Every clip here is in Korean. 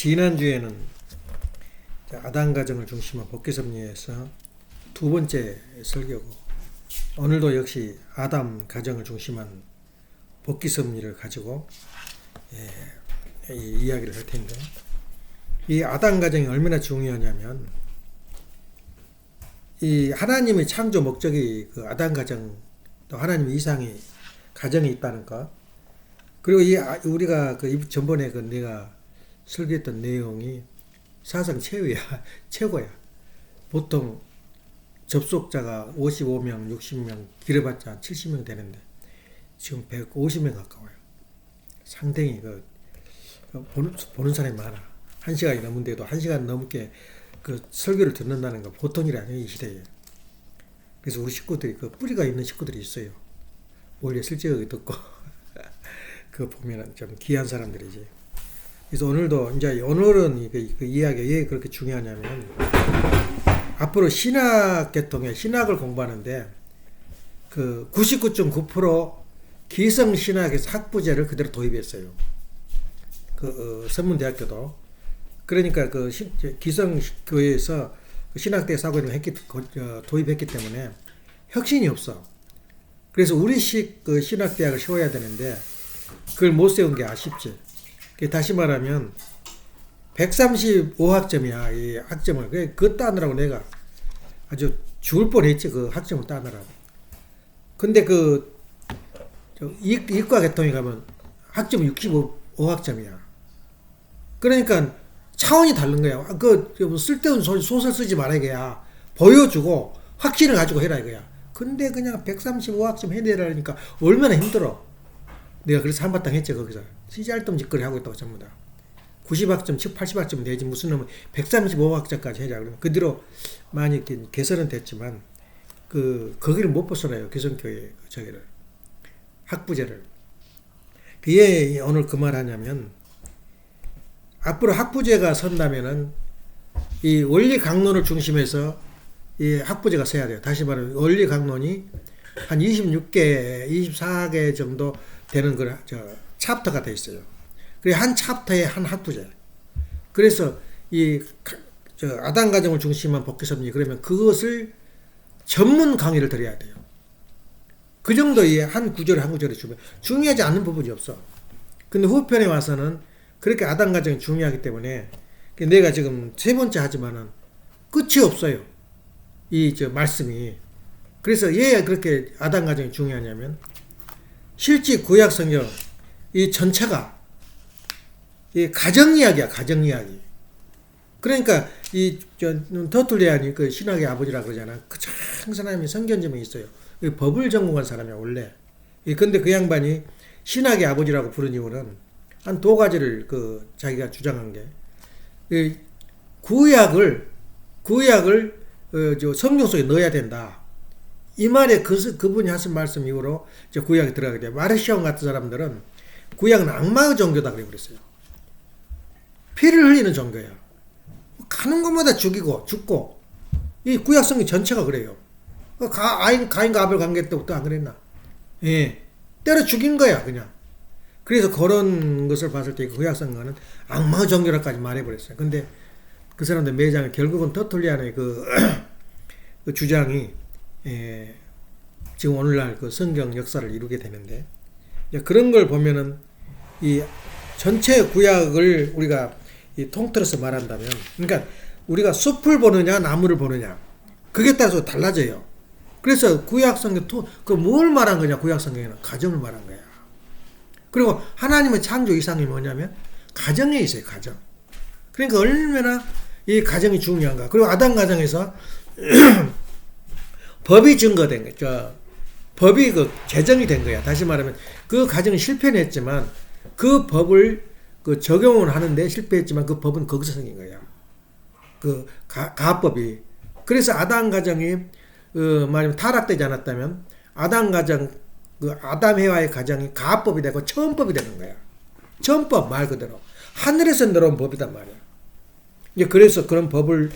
지난주에는 아담 가정을 중심으로 복귀섭리에서 두 번째 설교고, 오늘도 역시 아담 가정을 중심한 복귀섭리를 가지고 이 이야기를 할 텐데, 이 아담 가정이 얼마나 중요하냐면, 이 하나님의 창조 목적이 그 아담 가정, 또 하나님의 이상의 가정이 있다는 것, 그리고 우리가 그 전번에 내가 설교했던 내용이 사상 최고야. 보통 접속자가 55명, 60명, 길어봤자 70명 되는데 지금 150명 가까워요. 상당히 보는 사람이 많아. 1시간이 넘는데도 1시간 넘게 그 설교를 듣는다는 거 보통 일이 아니에요, 이 시대에. 그래서 우리 식구들이, 그 뿌리가 있는 식구들이 있어요. 원래 실제로 듣고 그거 보면은 좀 귀한 사람들이지. 그래서 오늘은 그 이야기가 왜 그렇게 중요하냐면, 앞으로 신학계통에 신학을 공부하는데 그 99.9% 기성신학에서 학부제를 그대로 도입했어요. 선문대학교도. 그러니까 기성교회에서 신학대 사고를 도입했기 때문에 혁신이 없어. 그래서 우리식 신학대학을 세워야 되는데 그걸 못 세운 게 아쉽지. 다시 말하면 135학점이야, 이 학점을. 그거 따느라고 내가 아주 죽을 뻔했지, 그 학점을 따느라고. 근데 이과 계통에 가면 학점이 65학점이야. 그러니까 차원이 다른 거야. 쓸데없는 소설 쓰지 말아, 이거야. 보여주고 확신을 가지고 해라, 이거야. 근데 그냥 135학점 해내라니까 얼마나 힘들어. 내가 그래서 한바탕 했지, 거기서. 시잘tom 짓거리 하고 있다고, 전부 다. 90학점, 80학점 되지, 무슨 놈은 135학점까지 해자. 그러면 그 뒤로 많이 개선은 됐지만, 거기를 못 벗어나요, 기성교회, 학부제를. 왜 오늘 그 말 하냐면, 앞으로 학부제가 선다면은, 이 원리 강론을 중심해서 이 학부제가 서야 돼요. 다시 말하면, 원리 강론이 한 26개, 24개 정도 되는 챕터가 돼 있어요. 그리고 한 챕터에 한 학부제. 그래서 아담 가정을 중심한 복귀섭리, 그러면 그것을 전문 강의를 들어야 돼요. 그 정도의 한 구절에 중요하지 않는 부분이 없어. 근데 후편에 와서는 그렇게 아담 가정이 중요하기 때문에 내가 지금 세 번째 하지만은 끝이 없어요, 말씀이. 그래서 왜 그렇게 아담 가정이 중요하냐면, 실제 구약 성경 이 전체가 이 가정 이야기야, 가정 이야기. 그러니까 터툴리안이 그 신학의 아버지라 그러잖아. 그 사람이 성견지명이 있어요. 법을 전공한 사람이야, 원래. 근데 그 양반이 신학의 아버지라고 부른 이유는 한 두 가지를 자기가 주장한 게, 구약을 성경 속에 넣어야 된다. 이 말에 그분이 하신 말씀 이후로 구약에 들어가게 돼요. 마르시온 같은 사람들은 구약은 악마의 종교다 그래 그랬어요. 피를 흘리는 종교야. 가는 것마다 죽고. 이 구약 성경 전체가 그래요. 가인과 아벨 관계 때부터 안 그랬나? 예. 때려 죽인 거야, 그냥. 그래서 그런 것을 봤을 때 구약 성경은 악마의 종교라까지 말해버렸어요. 근데 그 사람들 매장에 결국은 터툴리안의 그 주장이 지금 오늘날 그 성경 역사를 이루게 되는데, 그런 걸 보면은 이 전체 구약을 우리가 통틀어서 말한다면, 그러니까 우리가 숲을 보느냐 나무를 보느냐, 그게 따라서 달라져요. 그래서 구약 성경 뭘 말한 거냐, 구약 성경에는 가정을 말한 거야. 그리고 하나님의 창조 이상이 뭐냐면 가정에 있어요, 가정. 그러니까 얼마나 이 가정이 중요한가. 그리고 아담 가정에서 법이 증거된 거죠. 법이 제정이 된 거야. 다시 말하면 그 가정은 실패는 했지만 그 법을 적용을 하는데 실패했지만 그 법은 거기서 생긴 거야. 가법이. 그래서 아담 가정이 말하면 타락되지 않았다면 아담 가정, 아담 해와의 가정이 가법이 되고 처음법이 되는 거야. 처음법 말 그대로 하늘에서 내려온 법이단 말이야. 그래서 그런 법을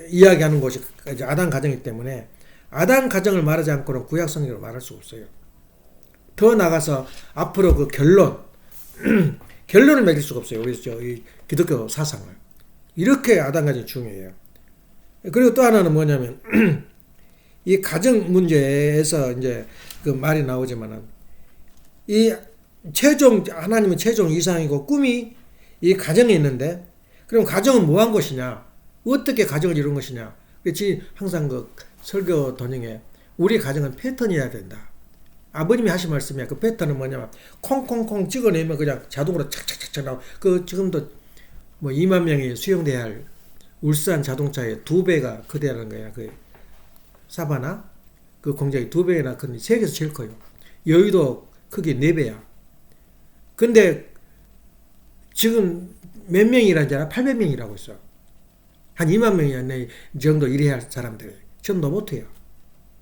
이야기하는 것이 아담 가정이기 때문에 아담 가정을 말하지 않고는 구약 성경을 말할 수 없어요. 더 나가서 앞으로 그 결론, 결론을 맺을 수가 없어요. 우리 이 기독교 사상을. 이렇게 아담 가정이 중요해요. 그리고 또 하나는 뭐냐면 이 가정 문제에서 이제 그 말이 나오지만은 이 하나님은 최종 이상이고 꿈이 이 가정에 있는데, 그럼 가정은 뭐 한 것이냐? 어떻게 가정을 이룬 것이냐? 그렇지, 항상 그 설교 도중에 우리 가정은 패턴이어야 된다. 아버님이 하신 말씀이야. 그 패턴은 뭐냐면 콩콩콩 찍어내면 그냥 자동으로 착착착착 나와. 그 지금도 뭐 2만 명이 수용돼야 할 울산 자동차의 2배가 거대하는 거야. 그 사바나 그 공장이 2배나 큰, 세계에서 제일 커요. 여의도 크기 4배야. 근데 지금 몇 명이라는 줄 알아? 800명이라고 있어. 한 2만 명이 정도 일해야 할 사람들. 전 로봇이에요.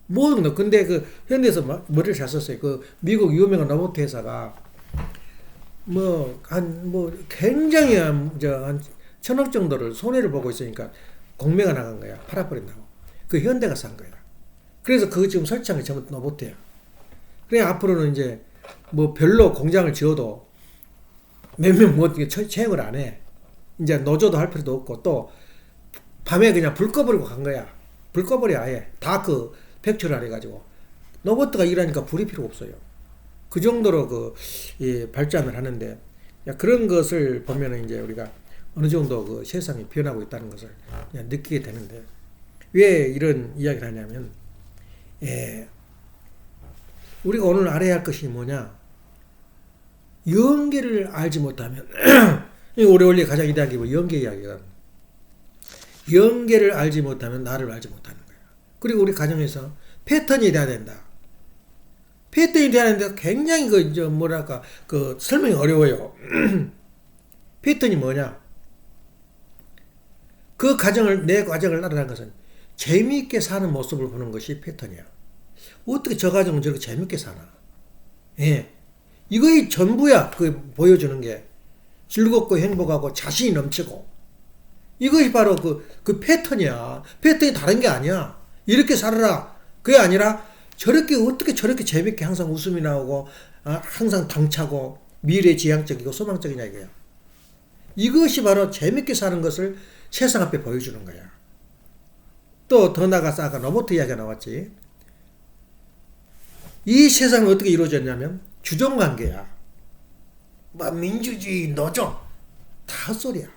모든 거. 근데 그 현대에서 머리를 잘 썼어요. 그 미국 유명한 로봇 회사가 굉장히 한 1,000억 정도를 손해를 보고 있으니까 공매가 나간 거야. 팔아버린다고. 그 현대가 산 거야. 그래서 그거 지금 설치한 게 전부 로봇이야. 그래 앞으로는 이제 뭐 별로 공장을 지어도 몇 명 뭐 채용을 안 해. 이제 노조도 할 필요도 없고, 또 밤에 그냥 불 꺼버리고 간 거야. 불 꺼버려 아예. 다 그 백초를 해가지고 로봇가 일하니까 불이 필요 없어요. 그 정도로 발전을 하는데, 그런 것을 보면은 이제 우리가 어느 정도 그 세상이 변하고 있다는 것을 그냥 느끼게 되는데, 왜 이런 이야기를 하냐면, 우리가 오늘 알아야 할 것이 뭐냐? 연계를 알지 못하면 우리 원래 가장 위대한 게 뭐 연계 이야기가, 연계를 알지 못하면 나를 알지 못하는 거야. 그리고 우리 가정에서 패턴이 돼야 된다. 패턴이 돼야 되는데 굉장히 그 설명이 어려워요. 패턴이 뭐냐? 내 가정을 따르는 것은 재미있게 사는 모습을 보는 것이 패턴이야. 어떻게 저 가정은 저렇게 재미있게 사나? 예. 이거이 전부야. 보여주는 게. 즐겁고 행복하고 자신이 넘치고. 이것이 바로 그 패턴이야. 패턴이 다른 게 아니야. 이렇게 살아라. 그게 아니라 어떻게 저렇게 재밌게 항상 웃음이 나오고, 항상 당차고, 미래지향적이고 소망적이냐 이거야. 이것이 바로 재밌게 사는 것을 세상 앞에 보여주는 거야. 또 더 나아가서 아까 로봇 이야기가 나왔지. 이 세상은 어떻게 이루어졌냐면 주종관계야. 민주주의, 노조 다 헛소리야.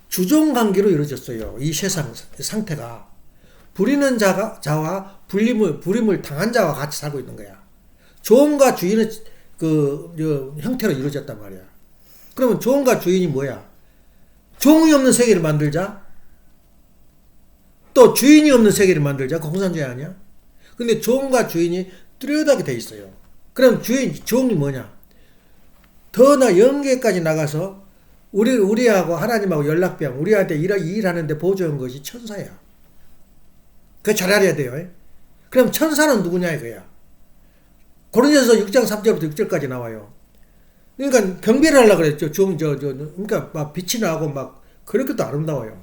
주종관계로 이루어졌어요. 이 세상 상태가. 부리는 자와 부림을 당한 자와 같이 살고 있는 거야. 종과 주인의 형태로 이루어졌단 말이야. 그러면 종과 주인이 뭐야? 종이 없는 세계를 만들자. 또 주인이 없는 세계를 만들자. 공산주의 아니야? 근데 종과 주인이 뚜렷하게 돼 있어요. 그럼 종이 뭐냐? 더 나 영계까지 나가서 우리하고 하나님하고 연락병, 우리한테 일하는데 보조한 것이 천사야. 그거 잘 알아야 돼요. 그럼 천사는 누구냐 이거야. 고린도전서 6장 3절부터 6절까지 나와요. 그러니까 경배를 하려고 그랬죠. 그러니까 막 빛이 나고 막 그렇게도 아름다워요.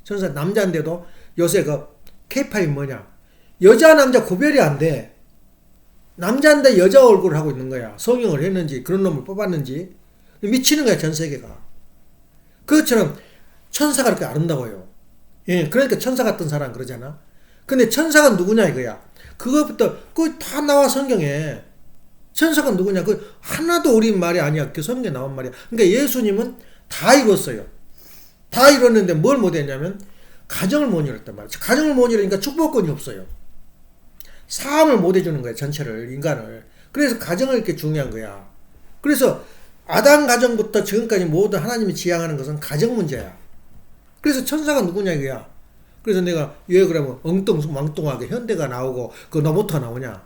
천사 남자인데도 요새 K-팝이 뭐냐? 여자 남자 구별이 안 돼. 남자인데 여자 얼굴을 하고 있는 거야. 성형을 했는지 그런 놈을 뽑았는지 미치는 거야 전 세계가. 그것처럼 천사가 그렇게 아름다워요. 예, 그러니까 천사 같은 사람 그러잖아. 근데 천사가 누구냐 이거야. 그것부터 다 나와 성경에. 천사가 누구냐? 하나도 우리 말이 아니야. 그 성경에 나온 말이야. 그러니까 예수님은 다 이뤘어요. 다 이뤘는데 뭘 못했냐면 가정을 못 이뤘단 말이야. 가정을 못 이루니까 축복권이 없어요. 사함을 못 해주는 거야. 전체를, 인간을. 그래서 가정을 이렇게 중요한 거야. 그래서 아담 가정부터 지금까지 모두 하나님이 지향하는 것은 가정 문제야. 그래서 천사가 누구냐 이거야. 그래서 내가 왜 그러면 엉뚱망뚱하게 현대가 나오고 그 로봇가 나오냐.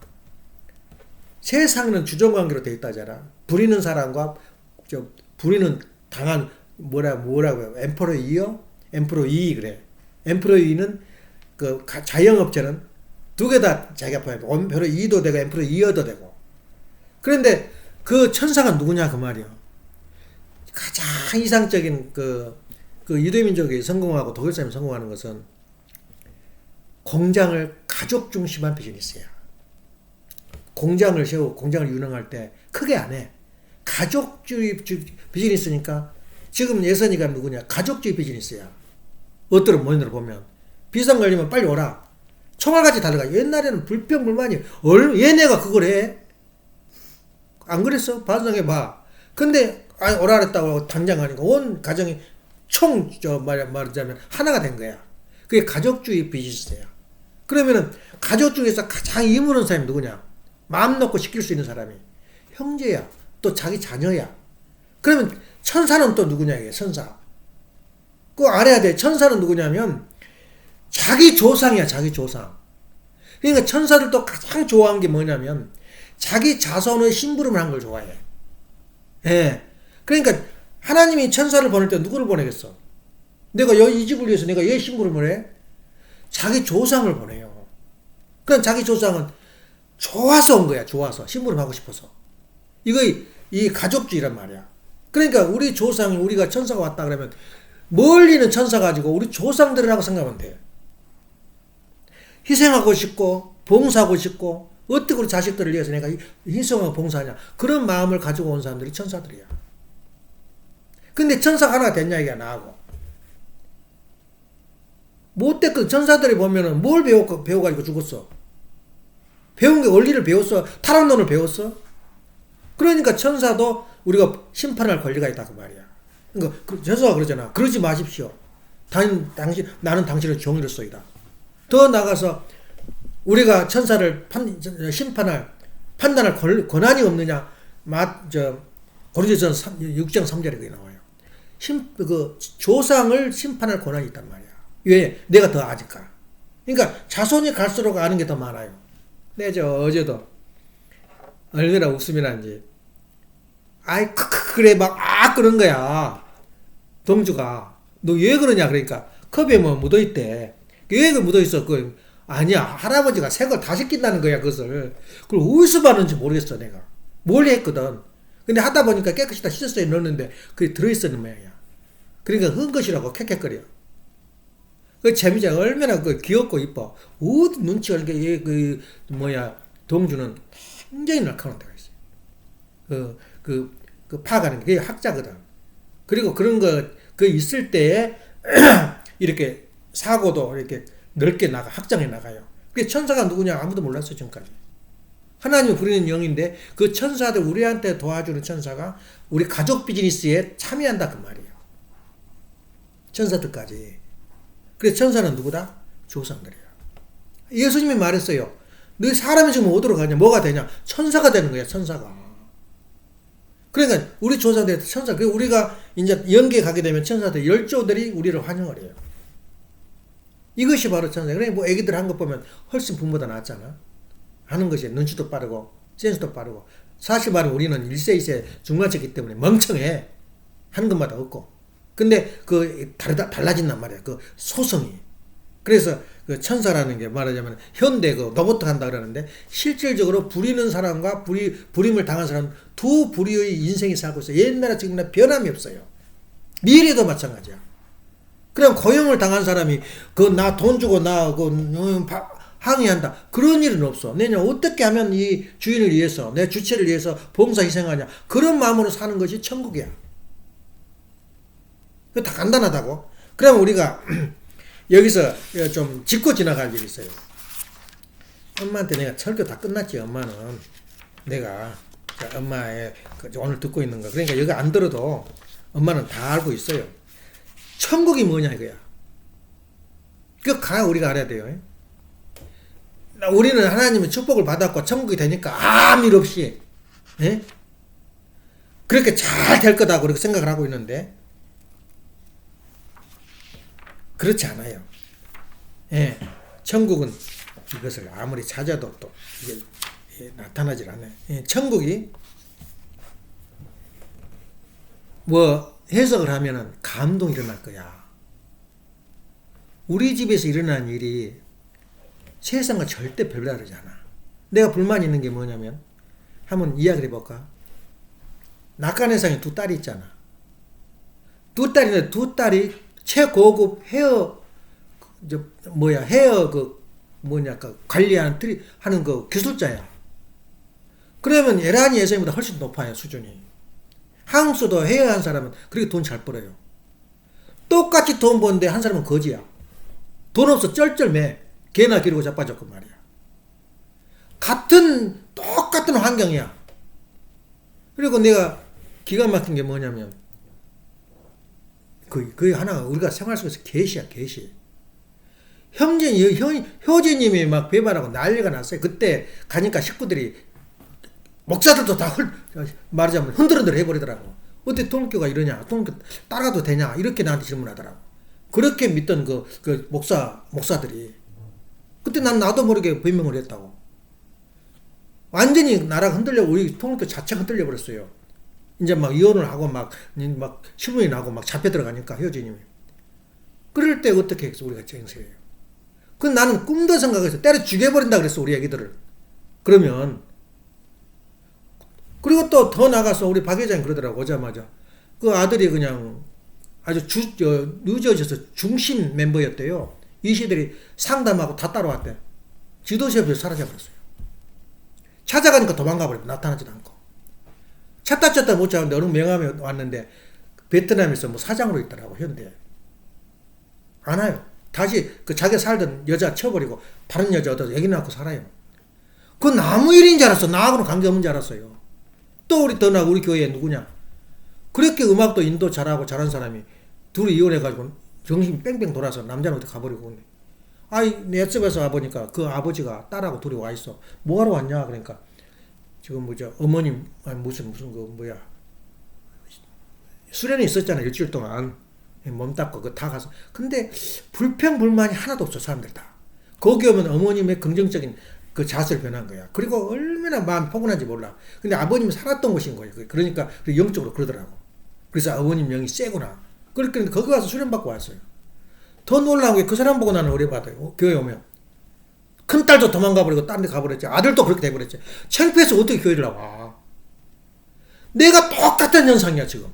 세상은 주종관계로 되어 있다잖아. 부리는 사람과 부리는 당한 뭐라고요? 엠프로이 그래. 엠프로이는 자영업자는 두 개 다 자기가 봐야 돼. 엠프로이도 되고 엠프로이어도 되고. 그런데 그 천사가 누구냐 그 말이야. 가장 이상적인 유대민족이 성공하고 독일 사람이 성공하는 것은 공장을 가족 중심한 비즈니스야. 공장을 세우고 공장을 운영할 때 크게 안 해. 가족주의 비즈니스니까 지금 예선이가 누구냐? 가족주의 비즈니스야. 어떤 모인으로 보면 비상 걸리면 빨리 오라. 총알같이 달려가. 옛날에는 불평불만이 얘네가 그걸 해? 안 그랬어? 반성해봐. 근데 오라 그랬다고 당장 하니까 온 가정이 말하자면 하나가 된 거야. 그게 가족주의 비즈니스야. 그러면은 가족중에서 가장 이무는 사람이 누구냐? 마음 놓고 시킬 수 있는 사람이 형제야. 또 자기 자녀야. 그러면 천사는 또 누구냐 이게 천사. 그거 알아야 돼. 천사는 누구냐면 자기 조상이야. 자기 조상. 그러니까 천사들도 가장 좋아하는 게 뭐냐면 자기 자손의 심부름을 한 걸 좋아해. 예. 그러니까 하나님이 천사를 보낼 때 누구를 보내겠어? 내가 이 집을 위해서 내가 얘 심부름을 해? 자기 조상을 보내요. 그럼 자기 조상은 좋아서 온 거야. 좋아서. 심부름하고 싶어서. 이 가족주의란 말이야. 그러니까 우리 조상이 우리가 천사가 왔다 그러면 멀리는 천사 가지고 우리 조상들이라고 생각하면 돼. 희생하고 싶고 봉사하고 싶고 어떻게 우리 자식들을 위해서 내가 희생하고 봉사하냐. 그런 마음을 가지고 온 사람들이 천사들이야. 근데 천사가 하나가 됐냐 이게 나하고. 못됐거든. 천사들이 보면은 뭘 배워가지고 죽었어. 배운 게 원리를 배웠어. 타락론을 배웠어. 그러니까 천사도 우리가 심판할 권리가 있다 그 말이야. 그러니까 천사가 그러잖아. 그러지 마십시오. 나는 당신의 종이로서이다. 더 나가서 우리가 천사를 판단할 권한이 없느냐. 고린도전서 6장 3절에 그게 나와요. 조상을 심판할 권한이 있단 말이야. 왜? 내가 더 아니까. 그러니까 자손이 갈수록 아는 게 더 많아요. 어제도 얼마나 웃음이 난지. 아이 그래 그런 거야. 동주가 너 왜 그러냐 그러니까 컵에 뭐 묻어있대. 왜 그 묻어있어? 아니야 할아버지가 새걸 다 시킨다는 거야 그것을. 그걸 어디서 봤는지 모르겠어 내가. 뭘 했거든. 근데 하다 보니까 깨끗이 다 씻었어요. 넣었는데 그게 들어있었는 모양이야. 그러니까 흔 것이라고 캑캑거려. 그 재미자 얼마나 귀엽고 이뻐. 어디 눈치 얼게 동주는 굉장히 날카로운 데가 있어요. 파가는 게 학자거든. 그리고 그런 거 있을 때에 이렇게 사고도 이렇게 넓게 확장해 나가요. 그게 천사가 누구냐 아무도 몰랐어요 지금까지. 하나님이 부리는 영인데 그 천사들 우리한테 도와주는 천사가 우리 가족 비즈니스에 참여한다 그 말이에요. 천사들까지. 그래서 천사는 누구다? 조상들이야. 예수님이 말했어요. 너 사람이 지금 어디로 가냐? 뭐가 되냐? 천사가 되는 거야, 천사가. 그러니까 우리 조상들 천사. 그리고 우리가 이제 영계에 가게 되면 천사들 열조들이 우리를 환영을 해요. 이것이 바로 천사. 그러니까 뭐 애기들 한 것 보면 훨씬 부모보다 낫잖아. 하는 것이 눈치도 빠르고 센스도 빠르고. 사실 말하면 우리는 1세 2세 중간체이기 때문에 멍청해. 하는 것마다 없고. 근데 달라진단 말이야. 그 소성이. 그래서 그 천사라는 게 말하자면 현대 로봇 한다 그러는데 실질적으로 부리는 사람과 부림을 당한 사람 두 부류의 인생이 살고 있어요. 옛날에 지금이나 변함이 없어요. 미래도 마찬가지야. 그럼 고용을 당한 사람이 나 돈 주고 항의한다. 그런 일은 없어. 내가 어떻게 하면 이 주인을 위해서 내 주체를 위해서 봉사 희생하냐. 그런 마음으로 사는 것이 천국이야. 다 간단하다고. 그러면 우리가 여기서 좀 짚고 지나갈 일이 있어요. 엄마한테 내가 설교 다 끝났지. 엄마는 내가 엄마의 오늘 듣고 있는 거. 그러니까 여기 안 들어도 엄마는 다 알고 있어요. 천국이 뭐냐 이거야. 그거 우리가 알아야 돼요. 우리는 하나님의 축복을 받았고 천국이 되니까 아무 일 없이 그렇게 잘 될 거다고 그렇게 생각을 하고 있는데 그렇지 않아요. 천국은 이것을 아무리 찾아도 또 이게 나타나질 않아요. 천국이 뭐 해석을 하면은 감동이 일어날 거야. 우리 집에서 일어난 일이 세상과 절대 별다르지 않아. 내가 불만이 있는 게 뭐냐면 한번 이야기를 해볼까? 낙관해상에 두 딸이 있잖아. 두 딸인데 두 딸이 최고급 헤어 관리하는 하는 그 기술자야. 그러면 에라니 예수님보다 훨씬 높아요 수준이. 한국서도 해외 한 사람은 그렇게 돈 잘 벌어요. 똑같이 돈 버는데 한 사람은 거지야. 돈 없어 쩔쩔매. 개나 기르고 자빠졌고 말이야. 똑같은 환경이야. 그리고 내가 기가 막힌 게 뭐냐면 그게 하나 우리가 생활 속에서 계시야 계시. 효진님이 막 배반하고 난리가 났어요. 그때 가니까 식구들이 목사들도 다 말하자면 흔들흔들 해버리더라고. 어떻게 통일교가 이러냐? 통일교 따라가도 되냐? 이렇게 나한테 질문하더라고. 그렇게 믿던 그 목사들이. 그때 나도 모르게 변명을 했다고. 완전히 나라가 흔들려, 우리 통일교 자체가 흔들려 버렸어요. 이제 막 이혼을 하고 막 신문이 나고 막 잡혀 들어가니까 효진님이. 그럴 때 어떻게 했어? 우리가 정세예요. 그 나는 꿈도 생각해서 때려 죽여버린다 그랬어, 우리 애기들을. 그러면 그리고 또 더 나가서 우리 박 회장이 그러더라고. 오자마자 그 아들이 그냥 아주 뉴저지에서 중심 멤버였대요. 이 시들이 상담하고 다 따라왔대. 지도실에서 사라져버렸어요. 찾아가니까 도망가버리고 나타나지도 않고. 찾다 못 찾았는데 어느 명함이 왔는데 베트남에서 뭐 사장으로 있더라고. 현대 안 와요. 다시 그 자기 살던 여자 쳐버리고 다른 여자 얻어서 애기 낳고 살아요. 그건 아무 일인 줄 알았어. 나하고는 관계없는 줄 알았어요. 또 우리 교회에 누구냐? 그렇게 음악도 인도 잘하고 잘한 사람이 둘이 이혼해가지고 정신이 뺑뺑 돌아서 남자는 어디 가버리고. 내 집에서 와보니까 그 아버지가 딸하고 둘이 와 있어. 뭐하러 왔냐? 그러니까 지금 어머님 무슨 수련이 있었잖아. 일주일 동안 몸 닦고 그 다 가서. 근데 불평불만이 하나도 없어. 사람들 다. 거기 오면 어머님의 긍정적인 그 자세를 변한 거야. 그리고 얼마나 마음이 포근한지 몰라. 근데 아버님이 살았던 곳인 거예요. 그러니까 영적으로 그러더라고. 그래서 아버님 영이 세구나. 그렇게 거기 와서 수련 받고 왔어요. 더 놀라운 게 그 사람 보고 나는 의뢰받아요. 교회 오면. 큰딸도 도망가버리고 딴 데 가버렸지. 아들도 그렇게 돼버렸지. 창피해서 어떻게 교회를 나와. 내가 똑같은 현상이야 지금.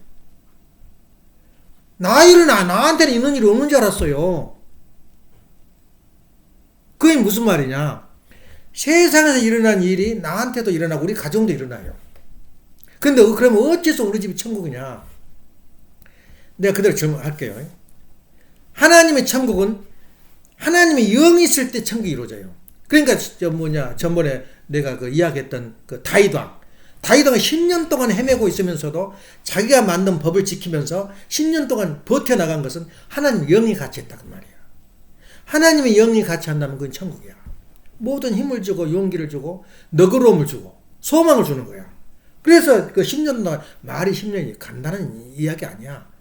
나한테는 있는 일이 없는 줄 알았어요. 그게 무슨 말이냐. 세상에서 일어난 일이 나한테도 일어나고 우리 가정도 일어나요. 근데 그러면 어째서 우리 집이 천국이냐. 내가 그대로 질문할게요. 하나님의 천국은 하나님의 영이 있을 때 천국이 이루어져요. 그러니까 전번에 내가 이야기했던 다윗왕 10년 동안 헤매고 있으면서도 자기가 만든 법을 지키면서 10년 동안 버텨나간 것은 하나님의 영이 같이 했다고 말이야. 하나님의 영이 같이 한다면 그건 천국이야. 모든 힘을 주고 용기를 주고 너그러움을 주고 소망을 주는 거야. 그래서 그 10년 동안 말이 10년이 간단한 이야기 아니야.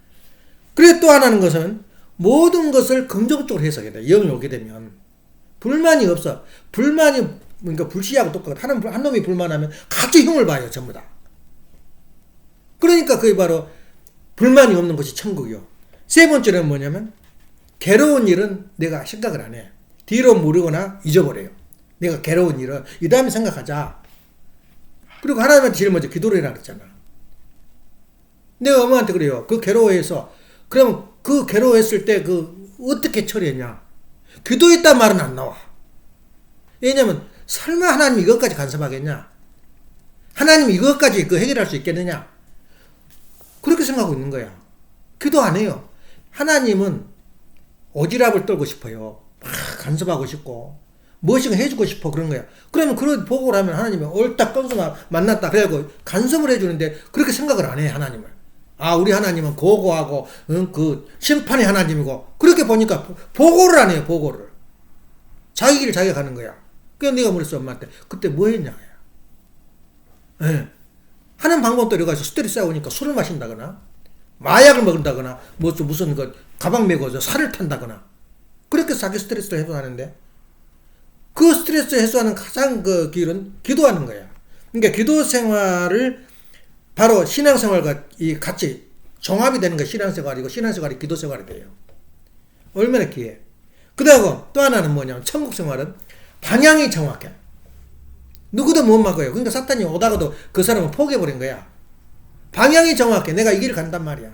그래 또 하나는 것은 모든 것을 긍정적으로 해석해야 돼. 영이 오게 되면 불만이 없어. 그러니까 불씨하고 똑같아. 한 놈이 불만하면 같이 흉을 봐요. 전부 다. 그러니까 그게 바로 불만이 없는 것이 천국이요. 세 번째는 뭐냐면 괴로운 일은 내가 생각을 안 해. 뒤로 무르거나 잊어버려요. 내가 괴로운 일은 이 다음에 생각하자. 그리고 하나님한테 제일 먼저 기도를 해라 그랬잖아. 내가 엄마한테 그래요. 그 괴로워해서 그러면 그 괴로워했을 때 어떻게 처리했냐. 기도했단 말은 안 나와. 왜냐면 설마 하나님 이것까지 간섭하겠냐. 하나님 이것까지 해결할 수 있겠느냐. 그렇게 생각하고 있는 거야. 기도 안 해요. 하나님은 오지랖을 떨고 싶어요. 막 간섭하고 싶고 무엇인가 해주고 싶어 그런 거야. 그러면 그런 보고를 하면 하나님이 옳다 건수 만났다 그래갖고 간섭을 해주는데 그렇게 생각을 안 해. 하나님을. 우리 하나님은 고고하고 그 심판의 하나님이고 그렇게 보니까 보고를 안 해요. 보고를. 자기 길을 자기가 가는 거야. 그래서 내가 물었어 엄마한테. 그때 뭐 했냐. 예. 하는 방법도 여러 가지. 스트레스 쌓여오니까 술을 마신다거나 마약을 먹는다거나 무슨 가방 메고 살을 탄다거나 그렇게 자기 스트레스를 해소하는데 그 스트레스 해소하는 가장 길은 기도하는 거야. 그러니까 기도 생활을 바로 신앙생활과 같이 종합이 되는 게 신앙생활이고 신앙생활이 기도생활이 돼요. 얼마나 귀해. 그다음 또 하나는 뭐냐면 천국생활은 방향이 정확해. 누구도 못 막아요. 그러니까 사탄이 오다가도 그 사람은 포기해버린 거야. 방향이 정확해. 내가 이 길을 간단 말이야.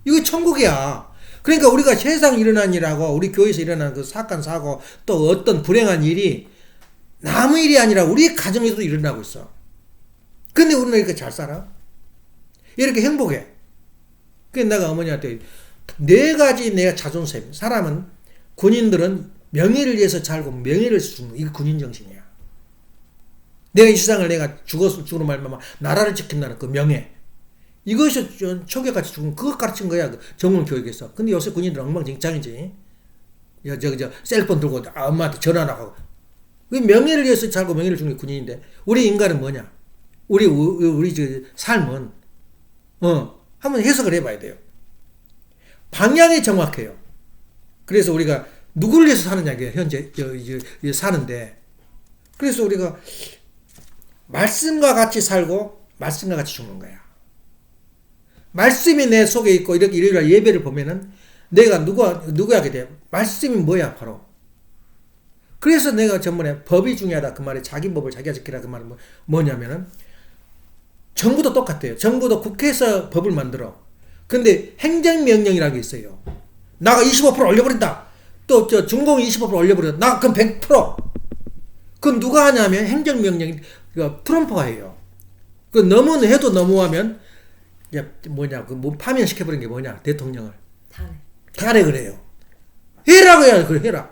이거 천국이야. 그러니까 우리가 세상 일어난 일하고 우리 교회에서 일어난 그 사건 사고 또 어떤 불행한 일이 남의 일이 아니라 우리 가정에서도 일어나고 있어. 근데 우리는 이렇게 잘 살아? 이렇게 행복해. 그래서 내가 어머니한테 네 가지 내가 자존심. 사람은 군인들은 명예를 위해서 살고 명예를 위해서 죽는 이게 군인 정신이야. 내가 이 세상을 내가 죽으로 말면 나라를 지킨다는 그 명예. 이것이 초계같이 죽으면 그것 가르친 거야. 그 정문 교육에서. 근데 요새 군인들은 엉망진창이지. 셀폰 들고 엄마한테 전화하고. 그 명예를 위해서 살고 명예를 주는 게 군인인데 우리 인간은 뭐냐? 우리 삶은 한번 해석을 해봐야 돼요. 방향이 정확해요. 그래서 우리가 누구를 위해서 사느냐 이게 현재 사는데 그래서 우리가 말씀과 같이 살고 말씀과 같이 죽는 거야. 말씀이 내 속에 있고 이렇게 일요일 예배를 보면은 내가 누구하게 돼? 말씀이 뭐야 바로. 그래서 내가 전번에 법이 중요하다 그 말에 자기 법을 자기가 지키라 그 말은 뭐냐면은 정부도 똑같아요. 정부도 국회에서 법을 만들어. 근데 행정명령이라는 게 있어요. 나가 25% 올려버린다. 또 준공 25% 올려버린다. 나 그럼 100%. 그건 누가 하냐면 행정명령이 트럼프가 해요. 그 너무 해도 너무하면 파면시켜버린 게 뭐냐 대통령을 탄핵을 해요. 해라고 해야 그래 해라.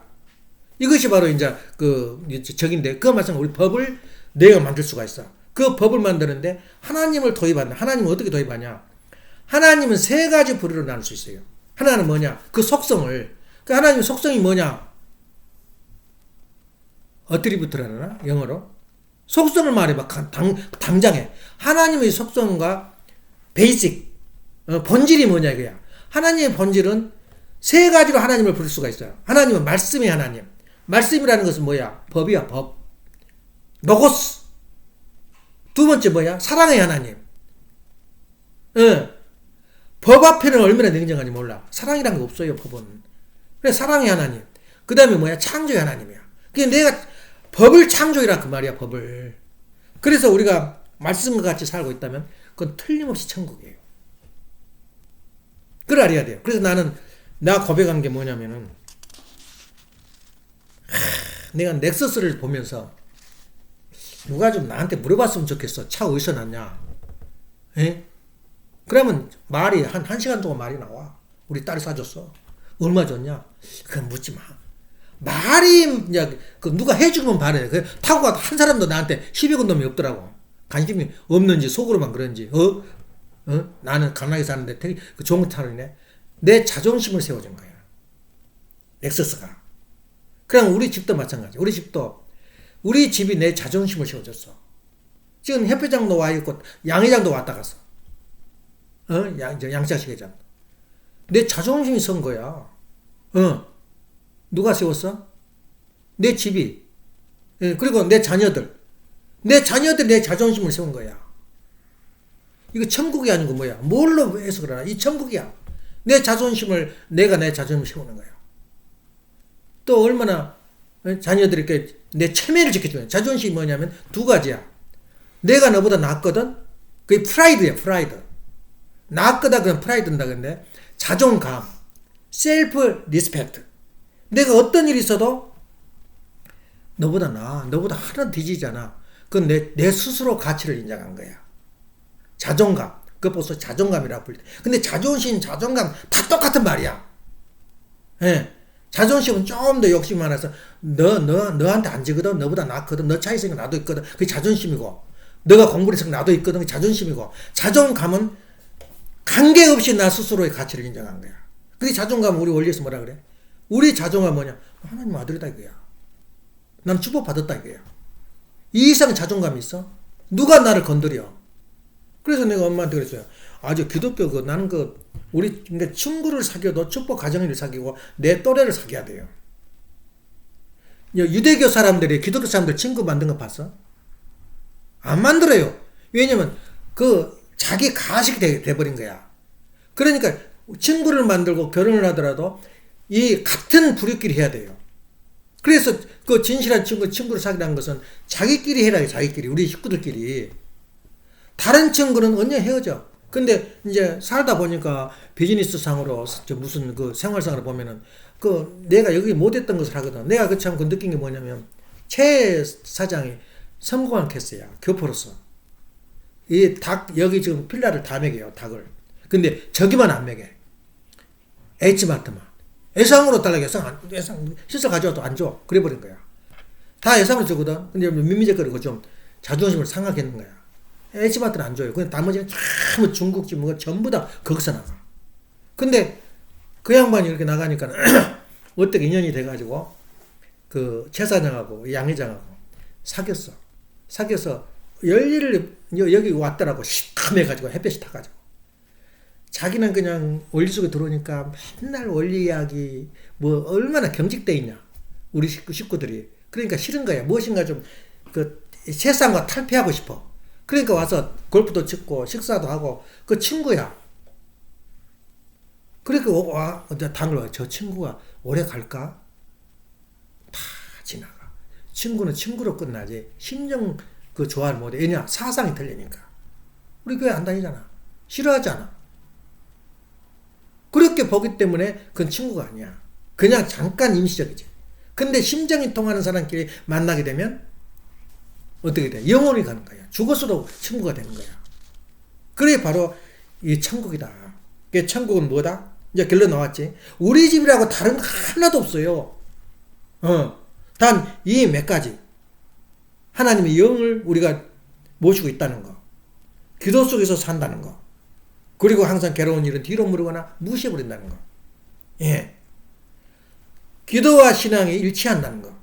이것이 바로 이제 적인데 그 마찬가지로 우리 법을 내가 만들 수가 있어. 그 법을 만드는데 하나님을 도입한다. 하나님은 어떻게 도입하냐? 하나님은 세 가지 부류로 나눌 수 있어요. 하나는 뭐냐? 그 속성을. 그 하나님의 속성이 뭐냐? 어트리뷰트라나 영어로 속성을 말해봐. 당장에 하나님의 속성과 베이직 본질이 뭐냐 이거야. 하나님의 본질은 세 가지로 하나님을 부를 수가 있어요. 하나님은 말씀의 하나님. 말씀이라는 것은 뭐야? 법이야 법. 로고스. 두 번째 뭐야? 사랑의 하나님. 법 앞에는 얼마나 냉정한지 몰라. 사랑이란 게 없어요 법은. 그래 사랑의 하나님. 그 다음에 뭐야? 창조의 하나님이야. 그냥 내가 법을 창조이라 그 말이야 법을. 그래서 우리가 말씀과 같이 살고 있다면 그건 틀림없이 천국이에요. 그걸 알아야 돼요. 그래서 나 고백한 게 뭐냐면은 내가 넥서스를 보면서 누가 좀 나한테 물어봤으면 좋겠어. 차 어디서 났냐? 에? 그러면 말이 한 1시간 동안 말이 나와. 우리 딸이 사줬어. 얼마 줬냐? 그건 묻지 마. 말이 누가 해주면 말해. 타고 가도 한 사람도 나한테 10여 놈이 없더라고. 관심이 없는지 속으로만 그런지. 나는 강남에 사는데 되게 좋은 차로네. 내 자존심을 세워준 거야. 넥서스가. 그럼 우리 집도 마찬가지. 우리 집이 내 자존심을 세워줬어. 지금 협회장도 와 있고 양회장도 왔다 갔어. 양자식 회장. 내 자존심이 선 거야. 누가 세웠어? 내 집이. 그리고 내 자녀들. 내 자존심을 세운 거야. 이거 천국이 아니고 뭐야? 뭘로 해서 그러나? 이 천국이야. 내가 내 자존심을 세우는 거야. 또 얼마나 자녀들에게 내 체면을 지켜주는 자존심이 뭐냐면 두 가지야. 내가 너보다 낫거든? 그게 프라이드야, 프라이드. 낫거다 그건 프라이드인다 근데 자존감, 셀프 리스펙트. 내가 어떤 일이 있어도 너보다 나아. 너보다 하나도 뒤지잖아. 그건 내 스스로 가치를 인정한 거야. 자존감. 그거 벌써 자존감이라고 불려. 근데 자존심, 자존감 다 똑같은 말이야. 예. 자존심은 좀 더 욕심 많아서 너한테 안 지거든. 너보다 낫거든. 너 차 있으니까 나도 있거든. 그게 자존심이고. 너가 공부를 해서 나도 있거든. 그게 자존심이고. 자존감은 관계없이 나 스스로의 가치를 인정한 거야. 그게 자존감은 우리 원리에서 뭐라 그래? 우리 자존감 뭐냐? 하나님 아들이다 이거야. 난 축복받았다 이거야. 이 이상 자존감이 있어? 누가 나를 건드려? 그래서 내가 엄마한테 그랬어요. 아주 기독교 나는 우리 그러니까 친구를 사귀어도 축복 가정을 사귀고 내 또래를 사귀어야 돼요. 유대교 사람들이 기독교 사람들 친구 만든 거 봤어? 안 만들어요. 왜냐면 자기 가식이 돼버린 거야. 그러니까 친구를 만들고 결혼을 하더라도 이 같은 부류끼리 해야 돼요. 그래서 그 진실한 친구를 사귀라는 것은 자기끼리 해라, 자기끼리. 우리 식구들끼리. 다른 친구는 언제 헤어져. 근데 이제 살다 보니까 비즈니스 상으로 무슨 생활상으로 보면은 내가 여기 못했던 것을 하거든. 내가 참 느낀 게 뭐냐면 최 사장이 성공한 케이스야. 교포로서. 이 닭, 여기 지금 필라를 다 먹여요, 닭을. 근데 저기만 안 먹여. H마트만. 예상으로 달라고 예상, 시설 가져와도 안 줘. 그래버린 거야. 다 예상으로 주거든. 근데 미미적거리고 좀 자존심을 상하게 하는 거야. H마트는 안 줘요. 근데 나머지는 전부 중국집 뭐 전부 다 거기서 나가. 근데 그 양반이 이렇게 나가니까 어떻게 인연이 돼가지고 그 최사장하고 양회장하고 사귀어서 열일을 여기 왔더라고. 시커매가지고 햇볕이 타가지고. 자기는 그냥 원리 속에 들어오니까 맨날 원리 이야기 뭐 얼마나 경직돼 있냐. 우리 식구들이. 그러니까 싫은 거야. 무엇인가 좀 그 세상과 탈피하고 싶어. 그러니까 와서 골프도 치고 식사도 하고 그 친구야. 그러니까 와, 당을 저 친구가 오래 갈까? 다 지나가. 친구는 친구로 끝나지. 심정 그 좋아를 못해. 왜냐? 사상이 틀리니까. 우리 교회 안 다니잖아. 싫어하잖아. 그렇게 보기 때문에 그건 친구가 아니야. 그냥 잠깐 임시적이지. 근데 심정이 통하는 사람끼리 만나게 되면 어떻게 돼? 영원히 가는 거야. 죽어서도 친구가 되는 거야. 그게 바로 이 천국이다. 천국은 뭐다? 이제 결론 나왔지. 우리 집이라고 다른 거 하나도 없어요. 단 이 몇 가지. 하나님의 영을 우리가 모시고 있다는 거. 기도 속에서 산다는 거. 그리고 항상 괴로운 일은 뒤로 미루거나 무시해버린다는 거. 예. 기도와 신앙이 일치한다는 거.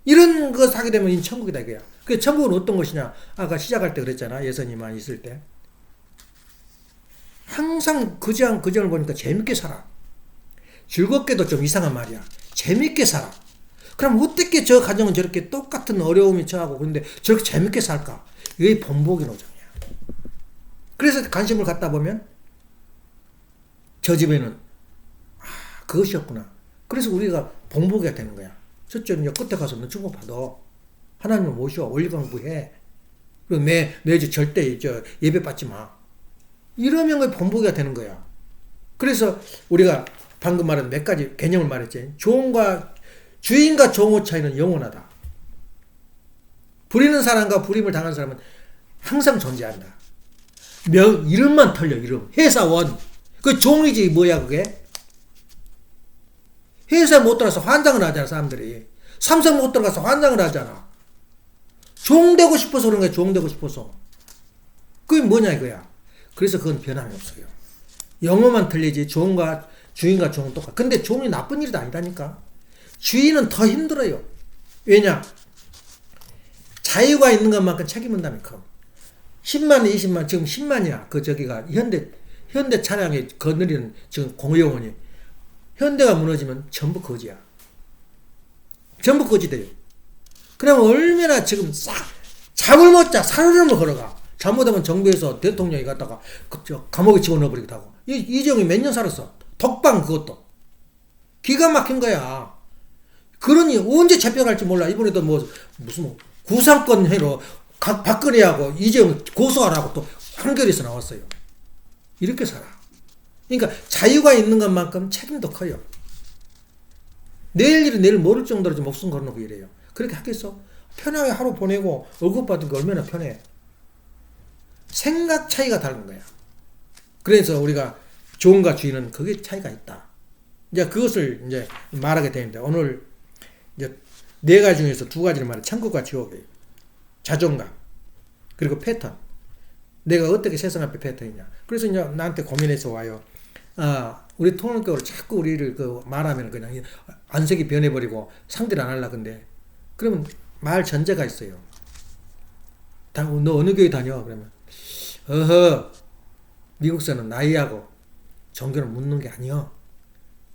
이런 거 사게 되면 이 천국이다 이거야. 그 천국은 어떤 것이냐? 아까 시작할 때 그랬잖아. 예수님만 있을 때. 항상 그전 보니까 재밌게 살아. 즐겁게도 좀 이상한 말이야. 재밌게 살아. 그럼 어떻게 저 가정은 저렇게 똑같은 어려움이 처하고 그런데 저렇게 재밌게 살까? 이게 본보기 노정이야. 그래서 관심을 갖다 보면 저 집에는 그것이었구나. 그래서 우리가 본보기가 되는 거야. 저쪽 이제 끝에 가서 너 축복받아. 하나님을 모셔. 원리 공부해. 그리고 매주 절대 예배 받지 마. 이러면 그 본보기가 되는 거야. 그래서 우리가 방금 말한 몇 가지 개념을 말했지. 주인과 종의 차이는 영원하다. 부리는 사람과 부림을 당한 사람은 항상 존재한다. 이름만 틀려, 이름. 회사원. 그 종이지, 뭐야, 그게? 회사에 못 들어가서 환장을 하잖아, 사람들이. 삼성 못 들어가서 환장을 하잖아. 종 되고 싶어서 그런 거야, 종 되고 싶어서. 그게 뭐냐, 이거야. 그래서 그건 변함이 없어요. 영어만 틀리지, 주인과 종은 똑같아. 근데 종이 나쁜 일이 아니라니까. 주인은 더 힘들어요. 왜냐? 자유가 있는 것만큼 책임은담이 커. 10만, 20만, 지금 10만이야. 저기가 현대 차량에 거느리는 지금 공용원이. 현대가 무너지면 전부 거지야. 전부 거지 돼요. 그럼 얼마나 지금 잠을 못 자, 살얼음을 걸어가. 잘못하면 정부에서 대통령이 갔다가 감옥에 집어넣어버리기도 하고. 이정이 몇 년 살았어. 독방 그것도. 기가 막힌 거야. 그러니 언제 잡혀갈지 몰라. 이번에도 무슨 구상권 해로 박근혜하고 이재용 고소하라고 또 판결에서 나왔어요. 이렇게 살아. 그러니까 자유가 있는 것만큼 책임도 커요. 내일 일은 내일 모를 정도로 좀 목숨 걸어놓고 이래요. 그렇게 하겠어? 편하게 하루 보내고 월급 받은 게 얼마나 편해. 생각 차이가 다른 거야. 그래서 우리가 종과 주인은 그게 차이가 있다. 이제 그것을 이제 말하게 되는데 오늘 이제 네 가지 중에서 두 가지를 말해. 천국과 지옥이에요. 자존감 그리고 패턴. 내가 어떻게 세상 앞에 패턴이냐. 그래서 이제 나한테 고민해서 와요. 우리 통일교로 자꾸 우리를 말하면 그냥 안색이 변해버리고 상대를 안 하려 근데 그러면 말 전제가 있어요. 너 어느 교회 다녀? 그러면 미국서는 나이하고 종교를 묻는 게 아니여.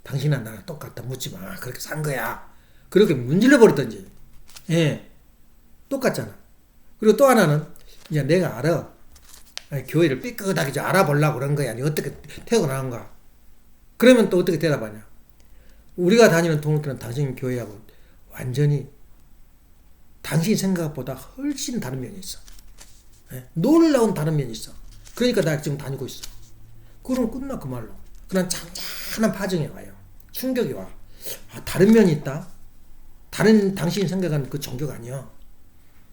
당신은 나랑 똑같다. 묻지 마. 그렇게 산 거야. 그렇게 문질러 버리던지. 예. 똑같잖아. 그리고 또 하나는 이제 내가 알아. 교회를 삐끗하게 좀 알아보려고 그런 거야. 어떻게 태어나는가. 그러면 또 어떻게 대답하냐. 우리가 다니는 통일교는 당신 교회하고 완전히 당신 생각보다 훨씬 다른 면이 있어. 예? 놀라운 다른 면이 있어. 그러니까 나 지금 다니고 있어. 그럼 끝나 그 말로. 그냥 잔잔한 파정이 와요. 충격이 와. 다른 면이 있다? 다른 당신이 생각하는 그 종교가 아니야.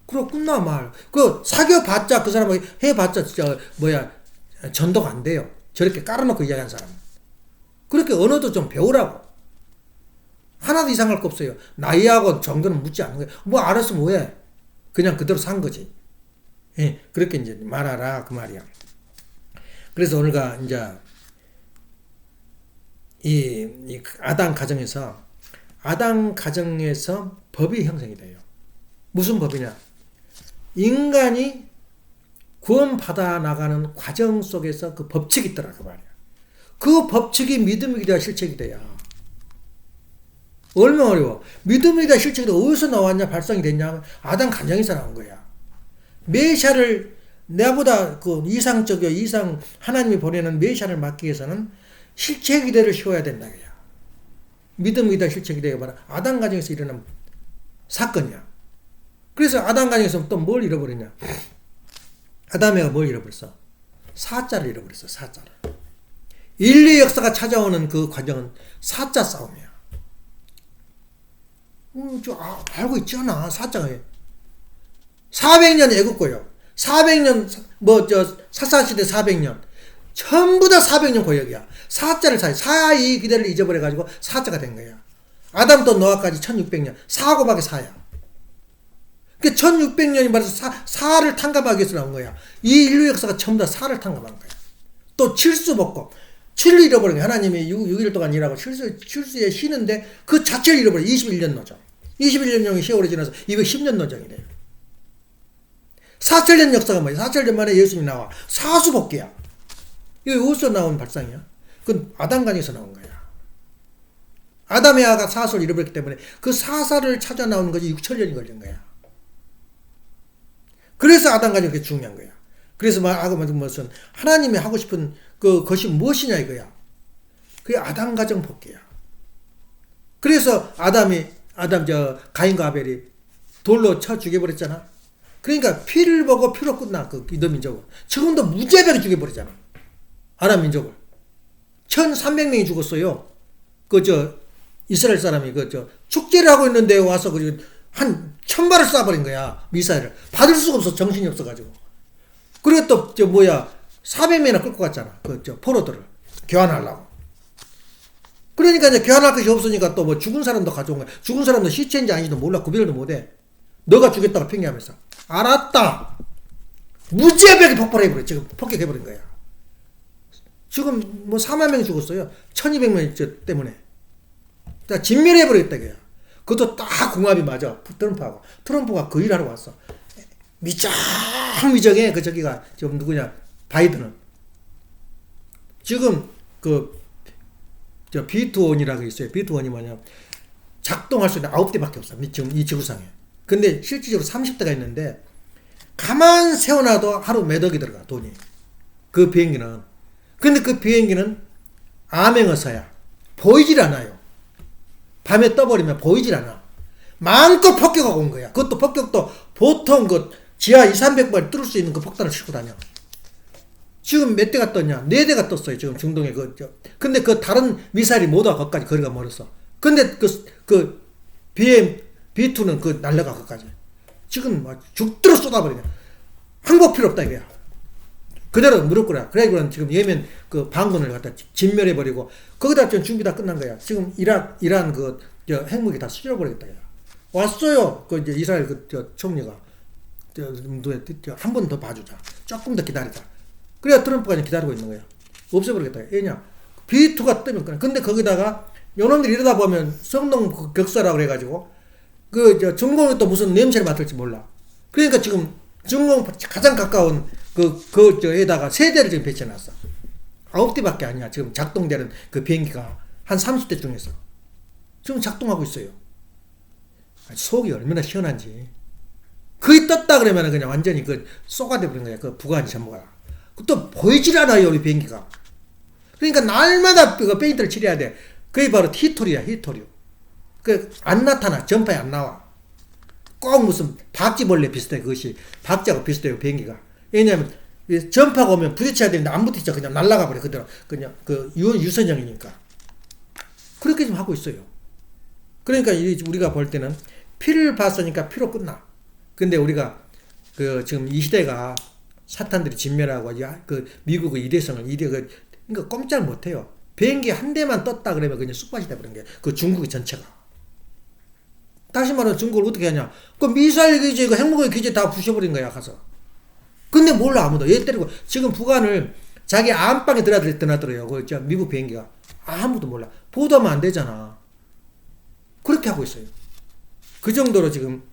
그럼 끝나 말. 그 사귀어봤자 그 사람이 해봤자 진짜 뭐야 전도가 안 돼요. 저렇게 깔아놓고 이야기한 사람. 그렇게 언어도 좀 배우라고. 하나도 이상할 거 없어요. 나이하고 정도는 묻지 않는 거예요. 뭐 알았어 뭐해. 그냥 그대로 산 거지. 예, 그렇게 이제 말하라 그 말이야. 그래서 오늘가 이제 이 아담 가정에서 법이 형성이 돼요. 무슨 법이냐? 인간이 구원받아 나가는 과정 속에서 그 법칙이 있더라 그 말이야. 그 법칙이 믿음이 돼야 실책이 돼야. 얼마나 어려워. 믿음이 돼야 실책이 돼. 어디서 나왔냐 발상이 됐냐 하면 아담 가정에서 나온 거야. 메시아를 나보다 그 이상 하나님이 보내는 메시아를 맡기 위해서는 실체기대를 씌워야 된다. 믿음이다 실체기대가 바로 아담 가정에서 일어난 사건이야. 그래서 아담 가정에서 또 뭘 잃어버렸냐. 아담이가 뭘 잃어버렸어? 사자를 잃어버렸어. 사자를. 인류 역사가 찾아오는 그 과정은 사자 싸움이야. 알고 있잖아. 사자가 400년 애국고요. 400년 사사시대 400년 전부 다 400년 고역이야. 사자를 사의 기대를 잊어버려가지고 사자가 된 거야. 아담부터 노아까지 1600년 4 곱하기 4야. 그러니까 1600년이 말해서 사를 탕감하기 위해서 나온 거야. 이 인류 역사가 전부 다 사를 탕감한 거야. 또 칠수 벗고 7일 잃어버린 거야. 하나님이 6일 동안 일하고 칠수에 쉬는데 그 자체를 잃어버려. 21년 노정. 21년용이 세월이 지나서 210년 노정이 돼요. 4천년 역사가 뭐야? 4천년 만에 예수님이 나와. 사수복귀야. 이거 어디서 나온 발상이야? 그건 아담간에서 나온 거야. 아담의 아가 사수를 잃어버렸기 때문에 그 사사를 찾아 나오는 것이 6천년이 걸린 거야. 그래서 아담간이 그렇게 중요한 거야. 그래서 말하고 무슨 하나님이 하고 싶은 그것이 무엇이냐 이거야. 그게 아담 가정 복귀야. 그래서 가인과 아벨이 돌로 쳐 죽여버렸잖아. 그러니까 피를 보고 피로 끝나 그 이더 민족을. 지금도 무지하게 죽여버리잖아. 아람 민족을. 1,300명이 죽었어요. 이스라엘 사람이 축제를 하고 있는데 와서 한 1,000발을 쏴버린 거야. 미사일을. 받을 수가 없어. 정신이 없어가지고. 그리고 또 400명이나 끌고 갔잖아. 포로들을 교환하려고. 그러니까 이제 교환할 것이 없으니까 또 죽은 사람도 가져온 거야. 죽은 사람도 시체인지 아닌지도 몰라. 구별도 못해. 너가 죽였다고 핑계하면서. 알았다. 무지하게 폭발해버려. 지금 폭격해버린 거야. 지금 4만 명이 죽었어요. 1200명 때문에. 자, 진멸해버렸다, 그야. 그것도 딱 궁합이 맞아. 트럼프하고. 트럼프가 그 일하러 왔어. 미정해. 저기가, 지금 누구냐. 바이든은. 지금, B2원이라고 있어요. B2원이 뭐냐. 작동할 수 있는 9대밖에 없어. 지금 이 지구상에. 근데 실질적으로 30대가 있는데, 가만 세워놔도 하루 몇 억이 들어가, 돈이. 그 비행기는. 근데 그 비행기는 암행어사야. 보이질 않아요. 밤에 떠버리면 보이질 않아. 마음껏 폭격하고 온 거야. 그것도 폭격도 보통 지하 200~300발 뚫을 수 있는 그 폭탄을 싣고 다녀. 지금 몇 대가 떴냐? 4대가 떴어요. 지금 중동에 근데 다른 미사일이 모두 거기까지 거리가 멀었어. 근데 B2는 날라가 거기까지. 지금 죽도록 쏟아버리냐. 항복 필요 없다 이거야. 그대로 무릎 꿇어야. 그래, 지금 예멘 반군을 갖다 진멸해버리고, 거기다 지금 준비 다 끝난 거야. 지금 이란 핵무기 다 쏠려버리겠다. 왔어요. 이제 이스라엘 총리가. 한 번 더 봐주자. 조금 더 기다리자. 그래야 트럼프가 기다리고 있는 거야. 없애버리겠다. 왜냐? B2가 뜨면 그래. 근데 거기다가, 요놈들이 이러다 보면 성동 격사라고 그래가지고, 중공이 또 무슨 냄새를 맡을지 몰라. 그러니까 지금 중공 가장 가까운 에다가 3대를 지금 배치해놨어. 9대밖에 아니야. 지금 작동되는 비행기가 한 30대 중에서. 지금 작동하고 있어요. 속이 얼마나 시원한지. 거의 떴다 그러면 그냥 완전히 쏘가 돼버린 거야. 부가지 전부가. 또 보이질 않아요, 우리 비행기가. 그러니까 날마다 페인트를 칠해야 돼. 그게 바로 히토리야, 히토류. 안 나타나. 전파에 안 나와. 꼭 무슨 박쥐벌레 비슷해. 그것이 박쥐하고 비슷해요, 비행기가. 왜냐면 전파가 오면 부딪혀야 되는데 안 부딪혀. 그냥 날아가 버려. 그대로. 그냥 유선형이니까. 그렇게 좀 하고 있어요. 그러니까 우리가 볼 때는 피를 봤으니까 피로 끝나. 근데 우리가 지금 이 시대가 사탄들이 진멸하고 그 미국의 그러니까 꼼짝 못해요. 비행기 한 대만 떴다 그러면 그냥 쑥밭이 돼버린 거예요. 그 중국의 전체가. 다시 말하면 중국을 어떻게 하냐? 그 미사일 기지, 그 핵무기 기지 다 부셔버린 거야, 가서. 근데 몰라, 아무도. 얘 때리고. 지금 북한을 자기 안방에 드나들어요. 미국 비행기가. 아무도 몰라. 보도하면 안 되잖아. 그렇게 하고 있어요. 그 정도로 지금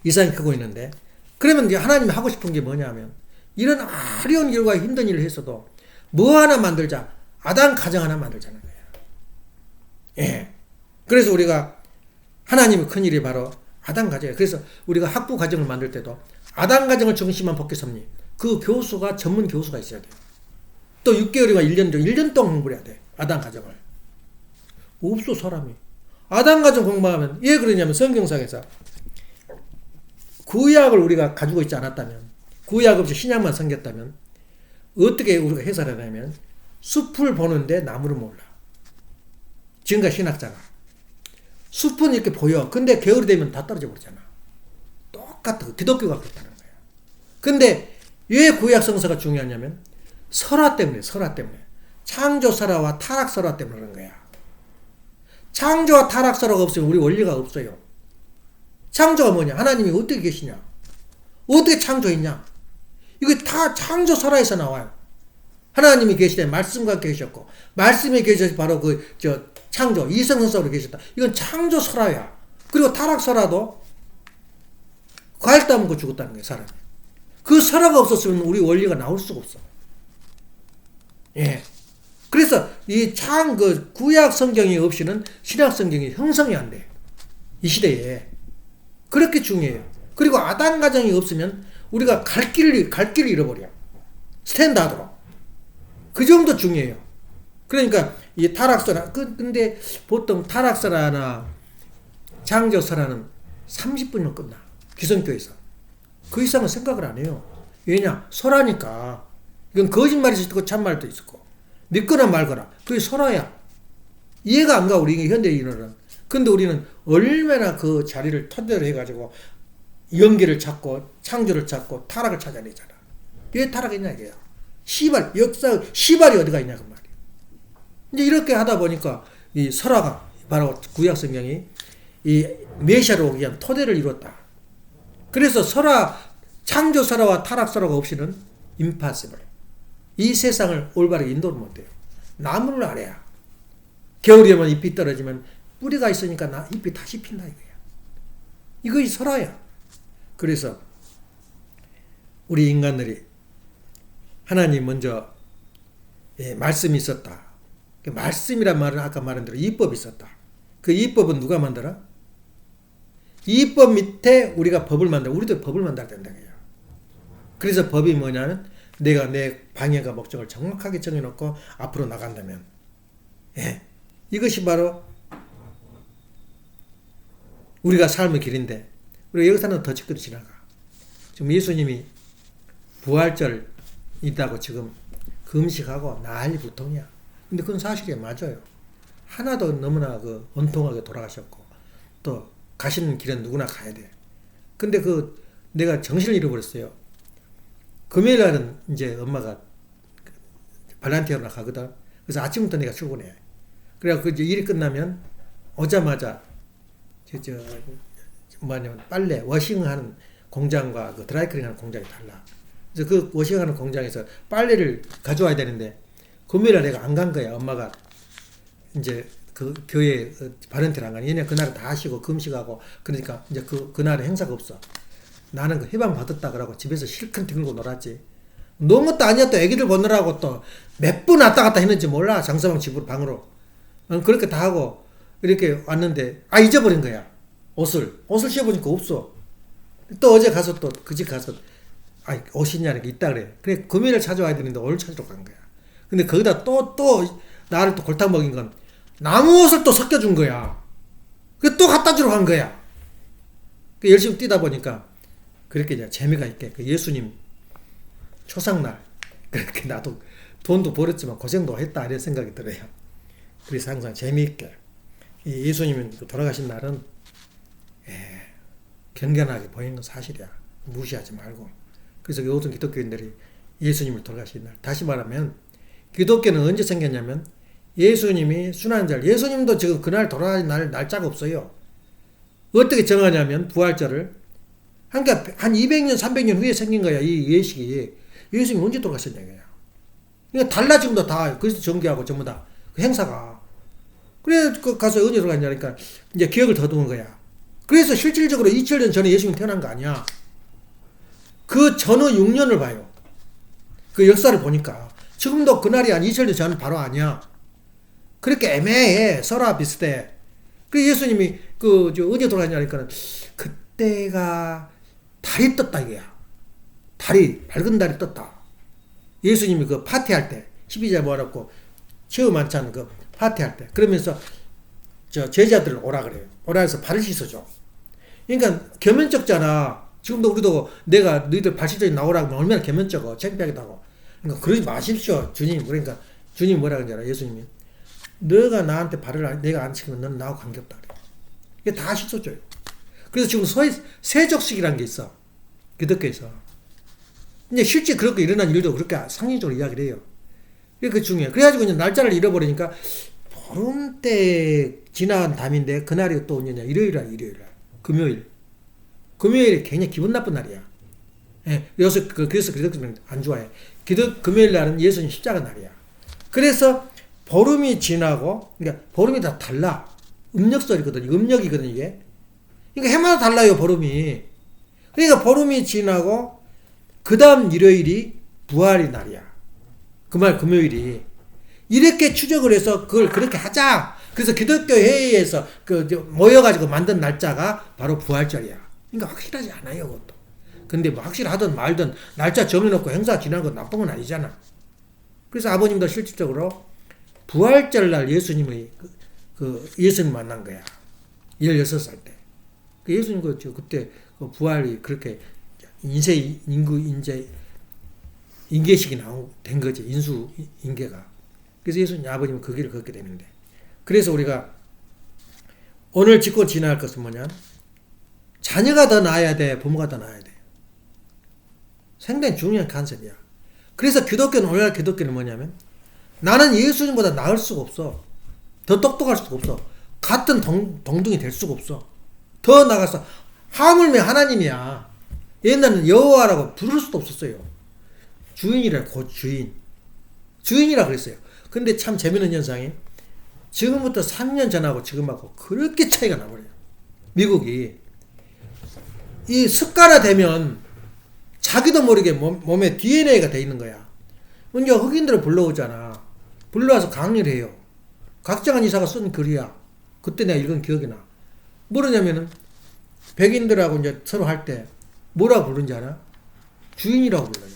이상이 크고 있는데. 그러면 이제 하나님이 하고 싶은 게 뭐냐면, 이런 어려운 일과 힘든 일을 했어도 뭐 하나 만들자. 아담 가정 하나 만들자는 거예요. 예. 그래서 우리가 하나님의 큰일이 바로 아담 가정이에요. 그래서 우리가 학부 과정을 만들 때도 아담 가정을 중심한 복귀 섭리. 그 교수가 전문 교수가 있어야 돼요. 또 6개월이나 1년 동안 공부를 해야 돼. 아담 가정을. 없어, 사람이. 아담 가정 공부하면 왜 그러냐면 성경상에서 구약을 우리가 가지고 있지 않았다면, 구약 없이 신약만 섬겼다면 어떻게 우리가 해설하냐면 숲을 보는데 나무를 몰라. 지금까지 신학자가. 숲은 이렇게 보여. 근데 겨울이 되면 다 떨어져 버리잖아. 똑같아. 기독교가 그렇다는 거야. 근데 왜 구약 성서가 중요하냐면 설화 때문에, 설화 때문에. 창조 설화와 타락 설화 때문에 그런 거야. 창조와 타락 설화가 없으면 우리 원리가 없어요. 창조가 뭐냐? 하나님이 어떻게 계시냐? 어떻게 창조했냐? 이게 다 창조 설화에서 나와요. 하나님이 계시되 말씀과 계셨고, 말씀이 계셔서 바로 창조, 이성성으로 계셨다. 이건 창조 설화야. 그리고 타락 설화도 과일 따먹고 죽었다는 거예요, 사람이. 그 설화가 없었으면 우리 원리가 나올 수가 없어. 예. 그래서 구약 성경이 없이는 신약 성경이 형성이 안 돼. 이 시대에. 그렇게 중요해요. 그리고 아담 가정이 없으면 우리가 갈 길을 잃어버려. 스탠다드로. 그 정도 중요해요. 그러니까 이 타락설화, 근데 보통 타락설화나 창조설화는 30분이면 끝나. 기성교에서. 그 이상은 생각을 안 해요. 왜냐? 설화니까. 이건 거짓말일 수도 있고 참말도 있고. 믿거나 말거나. 그게 설화야. 이해가 안 가, 우리 현대인은. 근데 우리는 얼마나 그 자리를 토대로 해가지고 연계를 찾고 창조를 찾고 타락을 찾아내잖아. 왜 타락했냐 이게야. 시발이 어디가 있냐 그 말이야. 이제 이렇게 하다 보니까 이 설화가 바로 구약 성경이 이 메시아로 오기 위한 토대를 이뤘다. 그래서 창조 설화와 타락 설화가 없이는 impossible. 이 세상을 올바르게 인도를 못해요. 나무를 아래야. 겨울이 오면 잎이 떨어지면 뿌리가 있으니까 잎이 다시 핀다 이거야. 이것이 설화야. 그래서 우리 인간들이 하나님 먼저 말씀이 있었다. 말씀이란 말은 아까 말한 대로 이법이 있었다. 그 이법은 누가 만들어? 이법 밑에 우리가 법을 만들어. 우리도 법을 만들어야 된다. 그래서 법이 뭐냐면 내가 내 방향과 목적을 정확하게 정해놓고 앞으로 나간다면, 이것이 바로 우리가 삶의 길인데, 우리가 여기서는 더 짚고 지나가. 지금 예수님이 부활절 있다고 지금 금식하고 난리부통이야. 근데 그건 사실이 맞아요. 하나도 너무나 온통하게 돌아가셨고, 또 가시는 길은 누구나 가야 돼. 근데 내가 정신을 잃어버렸어요. 금요일 날은 이제 엄마가 발란티어로 가거든. 그래서 아침부터 내가 출근해. 그래갖고 이제 일이 끝나면 오자마자 빨래, 워싱하는 공장과 드라이클링하는 공장이 달라. 그래서 그 워싱하는 공장에서 빨래를 가져와야 되는데 금요일에 내가 안 간 거야. 엄마가 이제 그 교회 발렌티를 안 가니. 왜냐면 그날은 다 하시고 금식하고 그러니까 이제 그날에 행사가 없어. 나는 해방 받았다 그러고 집에서 실컷 들고 놀았지. 논 것도 아니야. 또 애기들 보느라고 또 몇 분 왔다 갔다 했는지 몰라. 장서방 집으로 방으로. 그렇게 다 하고 이렇게 왔는데 잊어버린 거야. 옷을 씌워보니까 없어. 또 어제 가서 또 그 집 가서 옷이 있냐는 게 있다 그래. 그래 금요일에 찾아와야 되는데 오늘 찾으러 간 거야. 근데 거기다 또 나를 또 골탕 먹인 건 나무 옷을 또 섞여준 거야. 그 또 갖다 주러 간 거야. 열심히 뛰다 보니까 그렇게 이제 재미가 있게 예수님 초상날 그렇게 나도 돈도 벌었지만 고생도 했다 이런 생각이 들어요. 그래서 항상 재미있게 예수님이 돌아가신 날은 견견하게 보이는 건 사실이야. 무시하지 말고. 그래서 요즘 기독교인들이 예수님을 돌아가신 날, 다시 말하면 기독교는 언제 생겼냐면 예수님이 순환절, 예수님도 지금 그날 돌아가신 날짜가 없어요. 어떻게 정하냐면 부활절을 그러니까 한 200년 300년 후에 생긴 거야. 이 예식이. 예수님이 언제 돌아가셨냐 이거야. 그러니까 달라 지금도 다 그리스도 정교하고 전부 다 그 행사가. 그래 가서 언제 돌아갔냐니까 이제 기억을 더듬은 거야. 그래서 실질적으로 2000년 전에 예수님이 태어난 거 아니야. 그 전후 6년을 봐요. 그 역사를 보니까 지금도 그날이 한 2000년 전 바로 아니야. 그렇게 애매해. 설화 비슷해. 그 예수님이 언제 돌아갔냐니까 그때가 달이 떴다 이거야. 밝은 달이 떴다. 예수님이 그 파티할 때 12자 모아놓고 최후 만찬 그 파티할 때 그러면서 제자들을 오라 그래요. 오라 해서 발을 씻어줘. 그러니까 겸연쩍잖아. 지금도 우리도 내가 너희들 발 씻어 나오라고 하면 얼마나 겸연쩍어. 창피하기도 하고. 그러니까 그러지 마십시오. 주님. 그러니까 주님이 뭐라 그러냐 예수님이. 너가 나한테 발을 내가 안 씻으면 너는 나하고 관계없다 그래. 이게 다 씻어줘요. 그래서 지금 세족식이라는 게 있어. 기독교에서. 근데 실제 그렇게 일어난 일도 그렇게 상징적으로 이야기를 해요. 그게 중요해요. 그래가지고 이제 날짜를 잃어버리니까 보름 때 지난 담인데 그날이 또 언제냐. 일요일. 금요일. 금요일이 굉장히 기분 나쁜 날이야. 예. 그래서 기독교는 안 좋아해. 금요일 날은 예수님 십자가 날이야. 그래서 보름이 지나고, 그러니까 보름이 다 달라. 음력설이거든요. 음력이거든요, 이게. 그러니까 해마다 달라요, 보름이. 그러니까 보름이 지나고, 그 다음 일요일이 부활의 날이야. 그 말 금요일이. 이렇게 추적을 해서 그걸 그렇게 하자. 그래서 기독교 회의에서 모여가지고 만든 날짜가 바로 부활절이야. 그러니까 확실하지 않아요, 그것도. 근데 뭐 확실하든 말든 날짜 정해놓고 행사 지나는 건 나쁜 건 아니잖아. 그래서 아버님도 실질적으로 부활절 날 예수님의 예수님 만난 거야. 16살 때. 예수님 그때 부활이 그렇게 인계식이 된 거지. 인계가. 그래서 예수님 아버님은 그 길을 걷게 되는데. 그래서 우리가 오늘 짚고 지나갈 것은 뭐냐? 자녀가 더 나아야 돼? 부모가 더 나아야 돼? 상당히 중요한 컨셉이야. 그래서 오늘날 기독교는 뭐냐면 나는 예수님보다 나을 수가 없어. 더 똑똑할 수가 없어. 같은 동등이 될 수가 없어. 더 나가서 하물며 하나님이야. 옛날에는 여호와라고 부를 수도 없었어요. 주인이라 주인이라 그랬어요. 근데 참 재밌는 현상이 지금부터 3년 전하고 지금하고 그렇게 차이가 나버려요. 미국이 이 습관화되면 자기도 모르게 몸에 DNA가 돼 있는 거야. 먼저 흑인들을 불러오잖아. 불러와서 강의를 해요. 각장한 이사가 쓴 글이야. 그때 내가 읽은 기억이 나. 뭐냐면은 백인들하고 이제 서로 할 때 뭐라고 부르는지 알아? 주인이라고 불러요.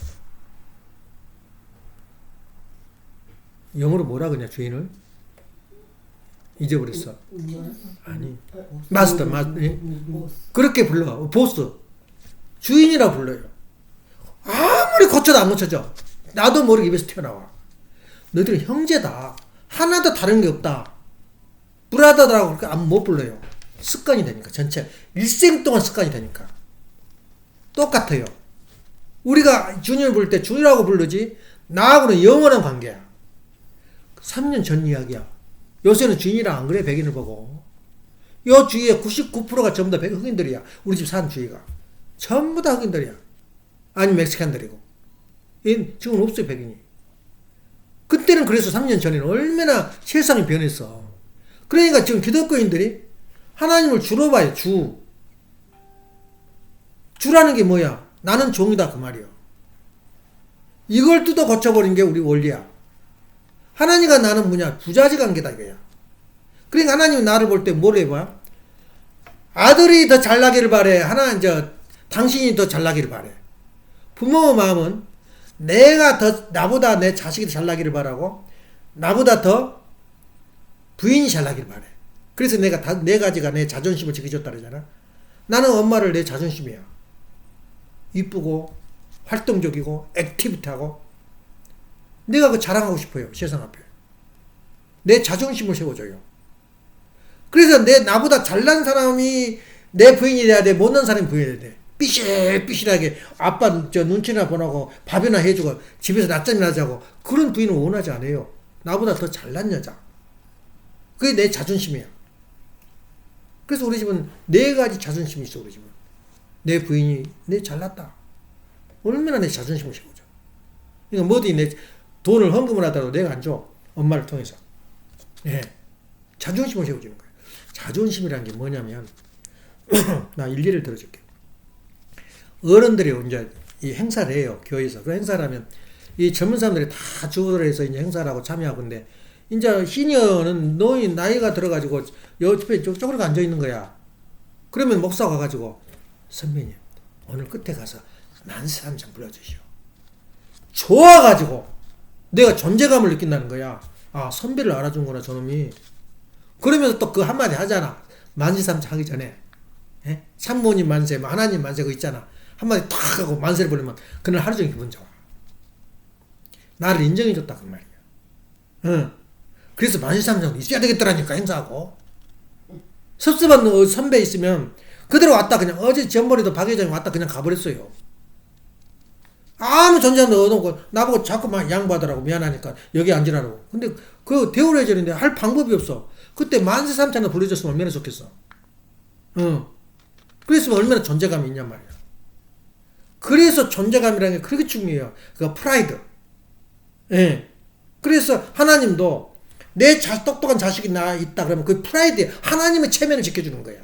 영어로 뭐라 그러냐 주인을? 잊어버렸어. 아니 마스터. 그렇게 불러. 보스. 주인이라고 불러요. 아무리 고쳐도 안 고쳐져. 나도 모르게 입에서 튀어나와. 너희들은 형제다. 하나도 다른 게 없다. 브라더라고 그렇게 못 불러요. 습관이 되니까. 전체 일생 동안 습관이 되니까. 똑같아요. 우리가 주님을 부를 때 주라고 부르지 나하고는 영원한 관계야. 3년 전 이야기야. 요새는 주인이랑 안 그래. 백인을 보고. 요 주위에 99%가 전부 다 흑인들이야. 우리 집 사는 주위가. 전부 다 흑인들이야. 아니 멕시칸들이고. 지금 없어요 백인이. 그때는 그래서 3년 전에는 얼마나 세상이 변했어. 그러니까 지금 기독교인들이 하나님을 주로 봐요. 주라는 게 뭐야? 나는 종이다 그 말이야. 이걸 뜯어 고쳐버린 게 우리 원리야. 하나님과 나는 뭐냐? 부자지 관계다 이거야. 그러니까 하나님은 나를 볼 때 뭘 해봐? 아들이 더 잘나기를 바래. 당신이 더 잘나기를 바래. 부모의 마음은 나보다 내 자식이 더 잘나기를 바라고 나보다 더 부인이 잘나기를 바래. 그래서 내가 네 가지가 내 자존심을 지켜줬다 그러잖아. 나는 엄마를 내 자존심이야. 이쁘고 활동적이고 액티비티하고 내가 그 자랑하고 싶어요. 세상 앞에. 내 자존심을 세워줘요. 그래서 나보다 잘난 사람이 내 부인이 돼야 돼. 못난 사람이 부인이 돼야 돼. 삐실삐실하게 아빠 저 눈치나 보라고 밥이나 해주고 집에서 낮잠이나 자고 그런 부인은 원하지 않아요. 나보다 더 잘난 여자. 그게 내 자존심이야. 그래서 우리 집은 4가지 자존심이 있어. 우리 집은 내 부인이 내 잘났다. 얼마나 내 자존심을 세우죠. 그러니까 뭐든 내 돈을 헌금을 하더라도 내가 안 줘. 엄마를 통해서. 예. 자존심을 세워주는 거예요. 자존심이라는 게 뭐냐면 나 일리를 들어줄게. 어른들이 이제 이 행사를 해요. 교회에서. 그 행사를 하면 이 젊은 사람들이 다 주도를 해서 이제 행사를 하고 참여하고 근데 이제 시니어는 노인 나이가 들어가지고 옆에 쪽으로 앉아 있는 거야. 그러면 목사가 가가지고 선배님 오늘 끝에 가서 만세 한장 불러주시오. 좋아가지고 내가 존재감을 느낀다는 거야. 아 선배를 알아준구나 저놈이. 그러면서 또 그 한마디 하잖아. 만세 삼창 하기 전에 산모님 만세, 하나님 만세 그거 있잖아. 한마디 탁 하고 만세를 부르면 그날 하루 종일 기분 좋아. 나를 인정해줬다 그 말이야. 응. 그래서 만세 삼창 있어야 되겠더라니까 행사하고. 섭섭한 선배 있으면 그대로 왔다 그냥 어제 전번에도 박 회장이 왔다 그냥 가버렸어요. 아무 존재감도 얻어놓고 나보고 자꾸 막 양보하더라고. 미안하니까 여기 앉으라고. 근데 그 대우를 해야 되는데 할 방법이 없어. 그때 만세 삼창을 불러줬으면 얼마나 좋겠어. 응. 그랬으면 얼마나 존재감이 있냔 말이야. 그래서 존재감이라는 게 그렇게 중요해요. 그 프라이드. 예. 그래서 하나님도 내 똑똑한 자식이 나 있다 그러면 그 프라이드에 하나님의 체면을 지켜주는 거야.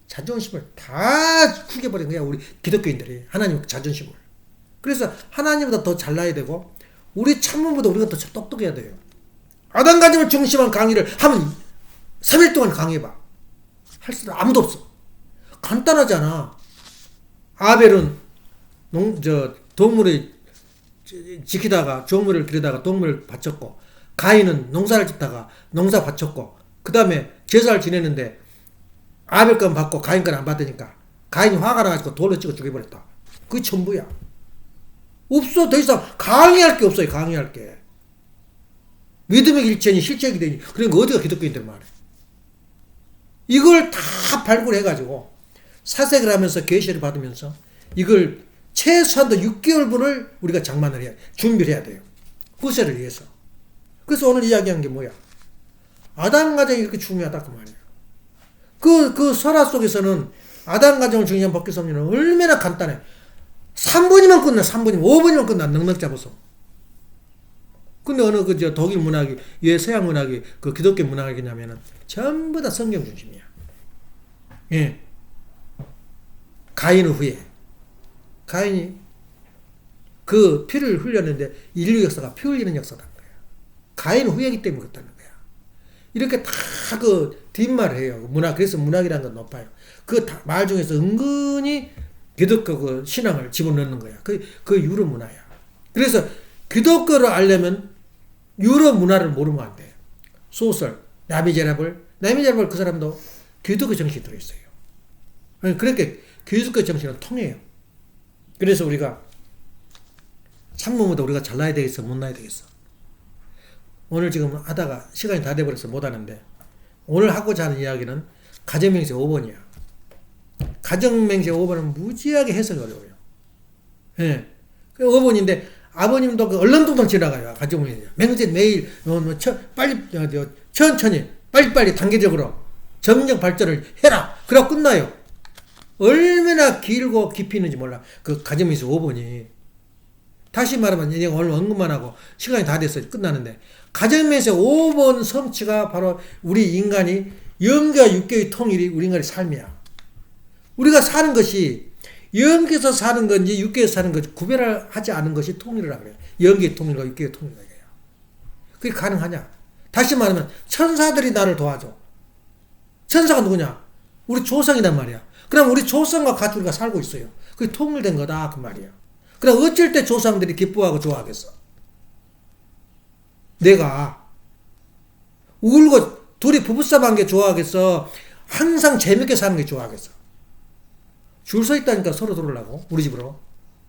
자존심을 다 구겨버린 거야. 우리 기독교인들이. 하나님 자존심을. 그래서 하나님보다 더 잘나야 되고 우리 참모보다 우리가 더 똑똑해야 돼요. 아담가정을 중심한 강의를 하면 3일 동안 강의해봐. 할 사람 아무도 없어. 간단하잖아. 아벨은 동물을 지키다가 종물을 기르다가 동물을 바쳤고 가인은 농사를 짓다가 농사 바쳤고 그 다음에 제사를 지내는데 아벨 건 받고 가인 건 안 받으니까 가인이 화가 나가지고 돌로 찍어 죽여버렸다. 그게 전부야. 없어. 더 이상 강의할 게 없어요. 강의할 게. 믿음의 일체니 실적이 되니. 그러니까 어디가 기독교인들 말해. 이걸 다 발굴해가지고 사색을 하면서 계시를 받으면서 이걸 최소한도 6개월분을 우리가 장만을 해야 준비를 해야 돼요. 후세를 위해서. 그래서 오늘 이야기한 게 뭐야? 아담 가정이 이렇게 중요하다 그 말이에요. 그 설화 속에서는 아담 가정을 중요한 법규 섭리는 얼마나 간단해. 3분이면 끝나. 3분이면 5분이면 끝나. 넉넉 잡아서. 근데 어느 독일 문학이 왜 서양 문학이 그 기독교 문학이냐면은 전부 다 성경 중심이야. 예. 가인 후에 가인이 그 피를 흘렸는데 인류 역사가 피 흘리는 역사라는 거야. 가인 후에이기 때문에 그렇다는 거야. 이렇게 다 그 뒷말을 해요. 문학. 그래서 문학이라는 건 높아요. 그 말 중에서 은근히 기독교 그 신앙을 집어넣는 거야. 그 유럽 문화야. 그래서 기독교를 알려면 유럽 문화를 모르면 안 돼. 소설, 라미제라블 그 사람도 기독교 정신이 들어있어요. 그렇게 기독교 정신은 통해요. 그래서 우리가 참모보다 우리가 잘나야 되겠어, 못나야 되겠어. 오늘 지금 하다가 시간이 다 돼버려서 못하는데 오늘 하고자 하는 이야기는 가정맹세 5번이야. 가정맹세 5번은 무지하게 해석이 어려워요. 예. 5번인데 아버님도 그 얼렁뚱땅 지나가요. 가정맹세. 맹세 매일 빨리 천천히 빨리빨리 단계적으로 정력 발전을 해라. 그러고 끝나요. 얼마나 길고 깊이 있는지 몰라. 그 가정맹세 5번이. 다시 말하면 내가 오늘 언급만 하고 시간이 다 됐어요. 끝나는데 가정맹세 5번 성취가 바로 우리 인간이 영계와 육계의 통일이 우리 인간의 삶이야. 우리가 사는 것이 영계에서 사는 건지 육계에서 사는 건지 구별을 하지 않은 것이 통일이라고 그래요. 영계의 통일과 육계의 통일이라고 해요. 그게 가능하냐? 다시 말하면 천사들이 나를 도와줘. 천사가 누구냐? 우리 조상이란 말이야. 그럼 우리 조상과 같이 우리가 살고 있어요. 그게 통일된 거다 그 말이야. 그럼 어쩔 때 조상들이 기뻐하고 좋아하겠어? 내가 울고 둘이 부부싸움 한 게 좋아하겠어? 항상 재밌게 사는 게 좋아하겠어? 줄 서 있다니까 서로 들어오려고 우리 집으로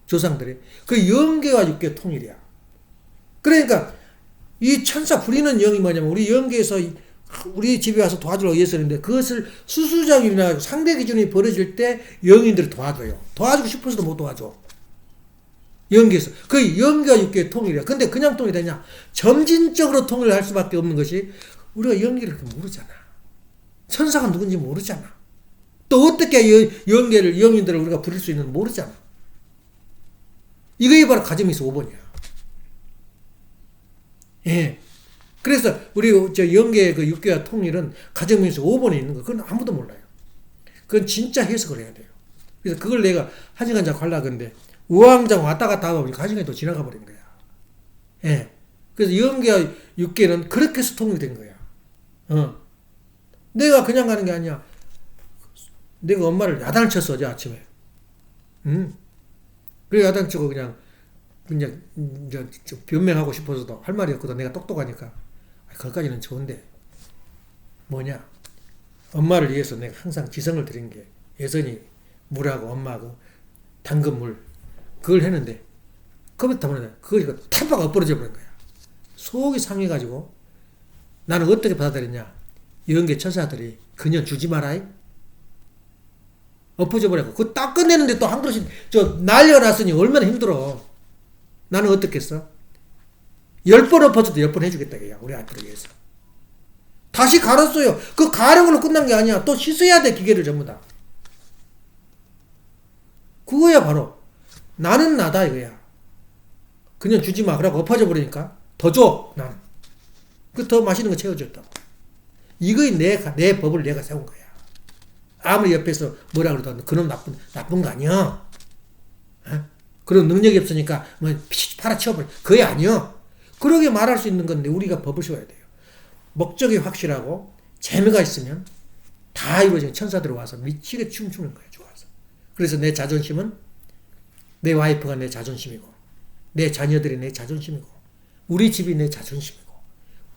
조상들이. 그 영계와 육계 통일이야. 그러니까 이 천사 부리는 영이 뭐냐면 우리 영계에서 우리 집에 와서 도와주려고 위해서는데 그것을 수수작용이나 상대 기준이 벌어질 때 영인들을 도와줘요. 도와주고 싶어서도 못 도와줘. 영계에서. 그 영계와 육계의 통일이야. 근데 그냥 통일이 되냐? 점진적으로 통일을 할 수밖에 없는 것이 우리가 영계를 그렇게 모르잖아. 천사가 누군지 모르잖아. 또 어떻게 영계를, 영인들을 우리가 부릴 수 있는지 모르잖아. 이거이 바로 가정에서 5번이야. 예. 그래서 우리 저 영계의 그 육계와 통일은 가정에서 5번에 있는 거. 그건 아무도 몰라요. 그건 진짜 해석을 해야 돼요. 그래서 그걸 내가 1시간 자고 하려고 했는데 우왕좌왕 왔다 갔다 하다 보니까 1시간이 또 지나가 버린 거야. 예. 그래서 영계와 육계는 그렇게 해서 통일이 된 거야. 내가 그냥 가는 게 아니야. 내가 엄마를 야단을 쳤어, 어제 아침에. 그래, 야단 치고 그냥 좀 변명하고 싶어서도 할 말이 없거든. 내가 똑똑하니까. 그것까지는 좋은데. 뭐냐. 엄마를 위해서 내가 항상 지성을 드린 게 예선이 물하고 엄마하고 당근물. 그걸 했는데, 그부터 보면 그거 탑바가 엎어져 버린 거야. 속이 상해가지고 나는 어떻게 받아들였냐. 영계 천사들이 그녀 주지 마라. 엎어져 버려고. 그거 딱 끝내는데 또 한 그릇씩 날려놨으니 얼마나 힘들어. 나는 어떻게 했어? 10번 엎어져도 10번 해주겠다. 우리 아들을 위해서. 다시 갈았어요. 그 가는 걸로 끝난 게 아니야. 또 씻어야 돼. 기계를 전부 다. 그거야 바로 나는 나다 이거야. 그냥 주지 마. 그러고 엎어져 버리니까 더 줘. 나는. 그 더 맛있는 거 채워줬다고. 이거이 내 법을 내가 세운 거야. 아무리 옆에서 뭐라 그러도 그놈 나쁜 거 아니야. 어? 그런 능력이 없으니까 뭐 팔아치워버려. 그게 아니야. 그러게 말할 수 있는 건데 우리가 법을 세워야 돼요. 목적이 확실하고 재미가 있으면 다 이루어지는 천사들이 와서 미치게 춤추는 거예요. 좋아서. 그래서 내 자존심은 내 와이프가 내 자존심이고 내 자녀들이 내 자존심이고 우리 집이 내 자존심이고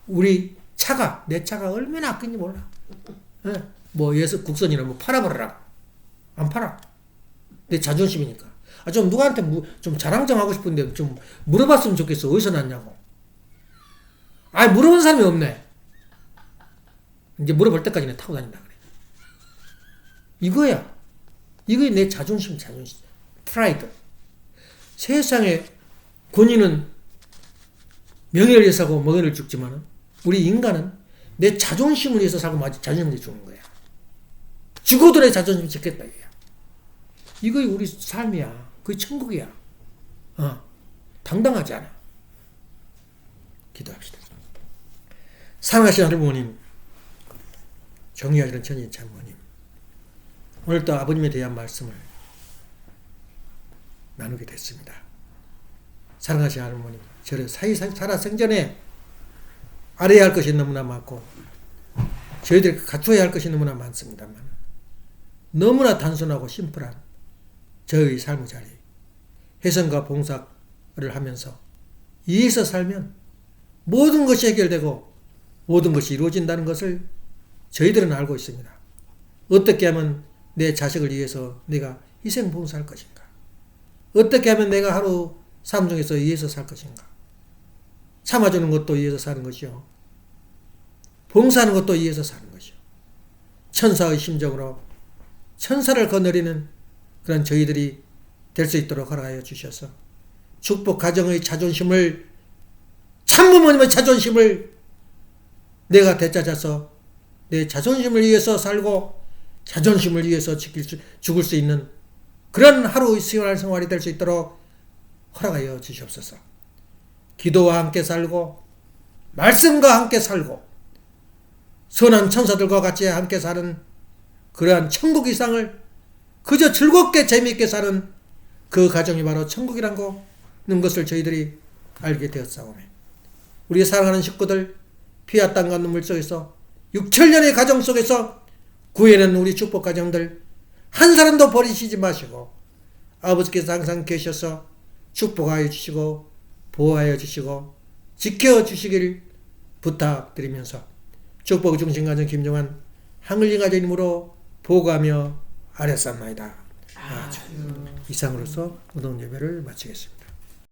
우리 차가 내 차가 얼마나 아낀지 몰라. 예. 뭐 예수 국선이나 뭐 팔아버려라. 안 팔아. 내 자존심이니까. 좀 누구한테 좀 자랑 좀 하고 싶은데 좀 물어봤으면 좋겠어. 어디서 났냐고. 물어본 사람이 없네. 이제 물어볼 때까지는 타고 다닌다 그래. 이거야. 이게 내 자존심. 프라이드. 세상에 군인은 명예를 위해서 하고 먹이를 죽지만 우리 인간은 내 자존심을 위해서 살고 자존심을 위해서 죽는 거야. 죽어도 내 자존심 지켰다 이거야. 이거 우리 삶이야. 그게 천국이야. 당당하지 않아. 기도합시다. 사랑하시는 하나님, 정의하시는 천인 장모님, 오늘도 아버님에 대한 말씀을 나누게 됐습니다. 사랑하시는 하나님, 저를 살아 생전에 알아야 할 것이 너무나 많고 저희들이 갖춰야 할 것이 너무나 많습니다만 너무나 단순하고 심플한 저의 삶의 자리, 회선과 봉사를 하면서 이에서 살면 모든 것이 해결되고 모든 것이 이루어진다는 것을 저희들은 알고 있습니다. 어떻게 하면 내 자식을 위해서 내가 희생 봉사할 것인가? 어떻게 하면 내가 하루 삶 중에서 위해서 살 것인가? 참아주는 것도 위해서 사는 것이요. 봉사하는 것도 위해서 사는 것이요. 천사의 심정으로 천사를 거느리는 그런 저희들이 될 수 있도록 허락하여 주셔서 축복 가정의 자존심을 참부모님의 자존심을 내가 되찾아서 내 자존심을 위해서 살고 자존심을 위해서 죽을 수 있는 그런 하루 생활이 될 수 있도록 허락하여 주시옵소서. 기도와 함께 살고 말씀과 함께 살고 선한 천사들과 같이 함께 사는 그러한 천국 이상을 그저 즐겁게 재미있게 사는 그 가정이 바로 천국이라는 것을 저희들이 알게 되었사오매. 우리 사랑하는 식구들 피와 땀과 눈물 속에서 6천년의 가정 속에서 구해낸 우리 축복 가정들 한 사람도 버리시지 마시고 아버지께서 항상 계셔서 축복하여 주시고 보호하여 주시고 지켜주시길 부탁드리면서 축복 중심 가정 김종환 한글리 가정님으로 보고하며 아뢰옵나이다. 이상으로서 무동 예배를 마치겠습니다.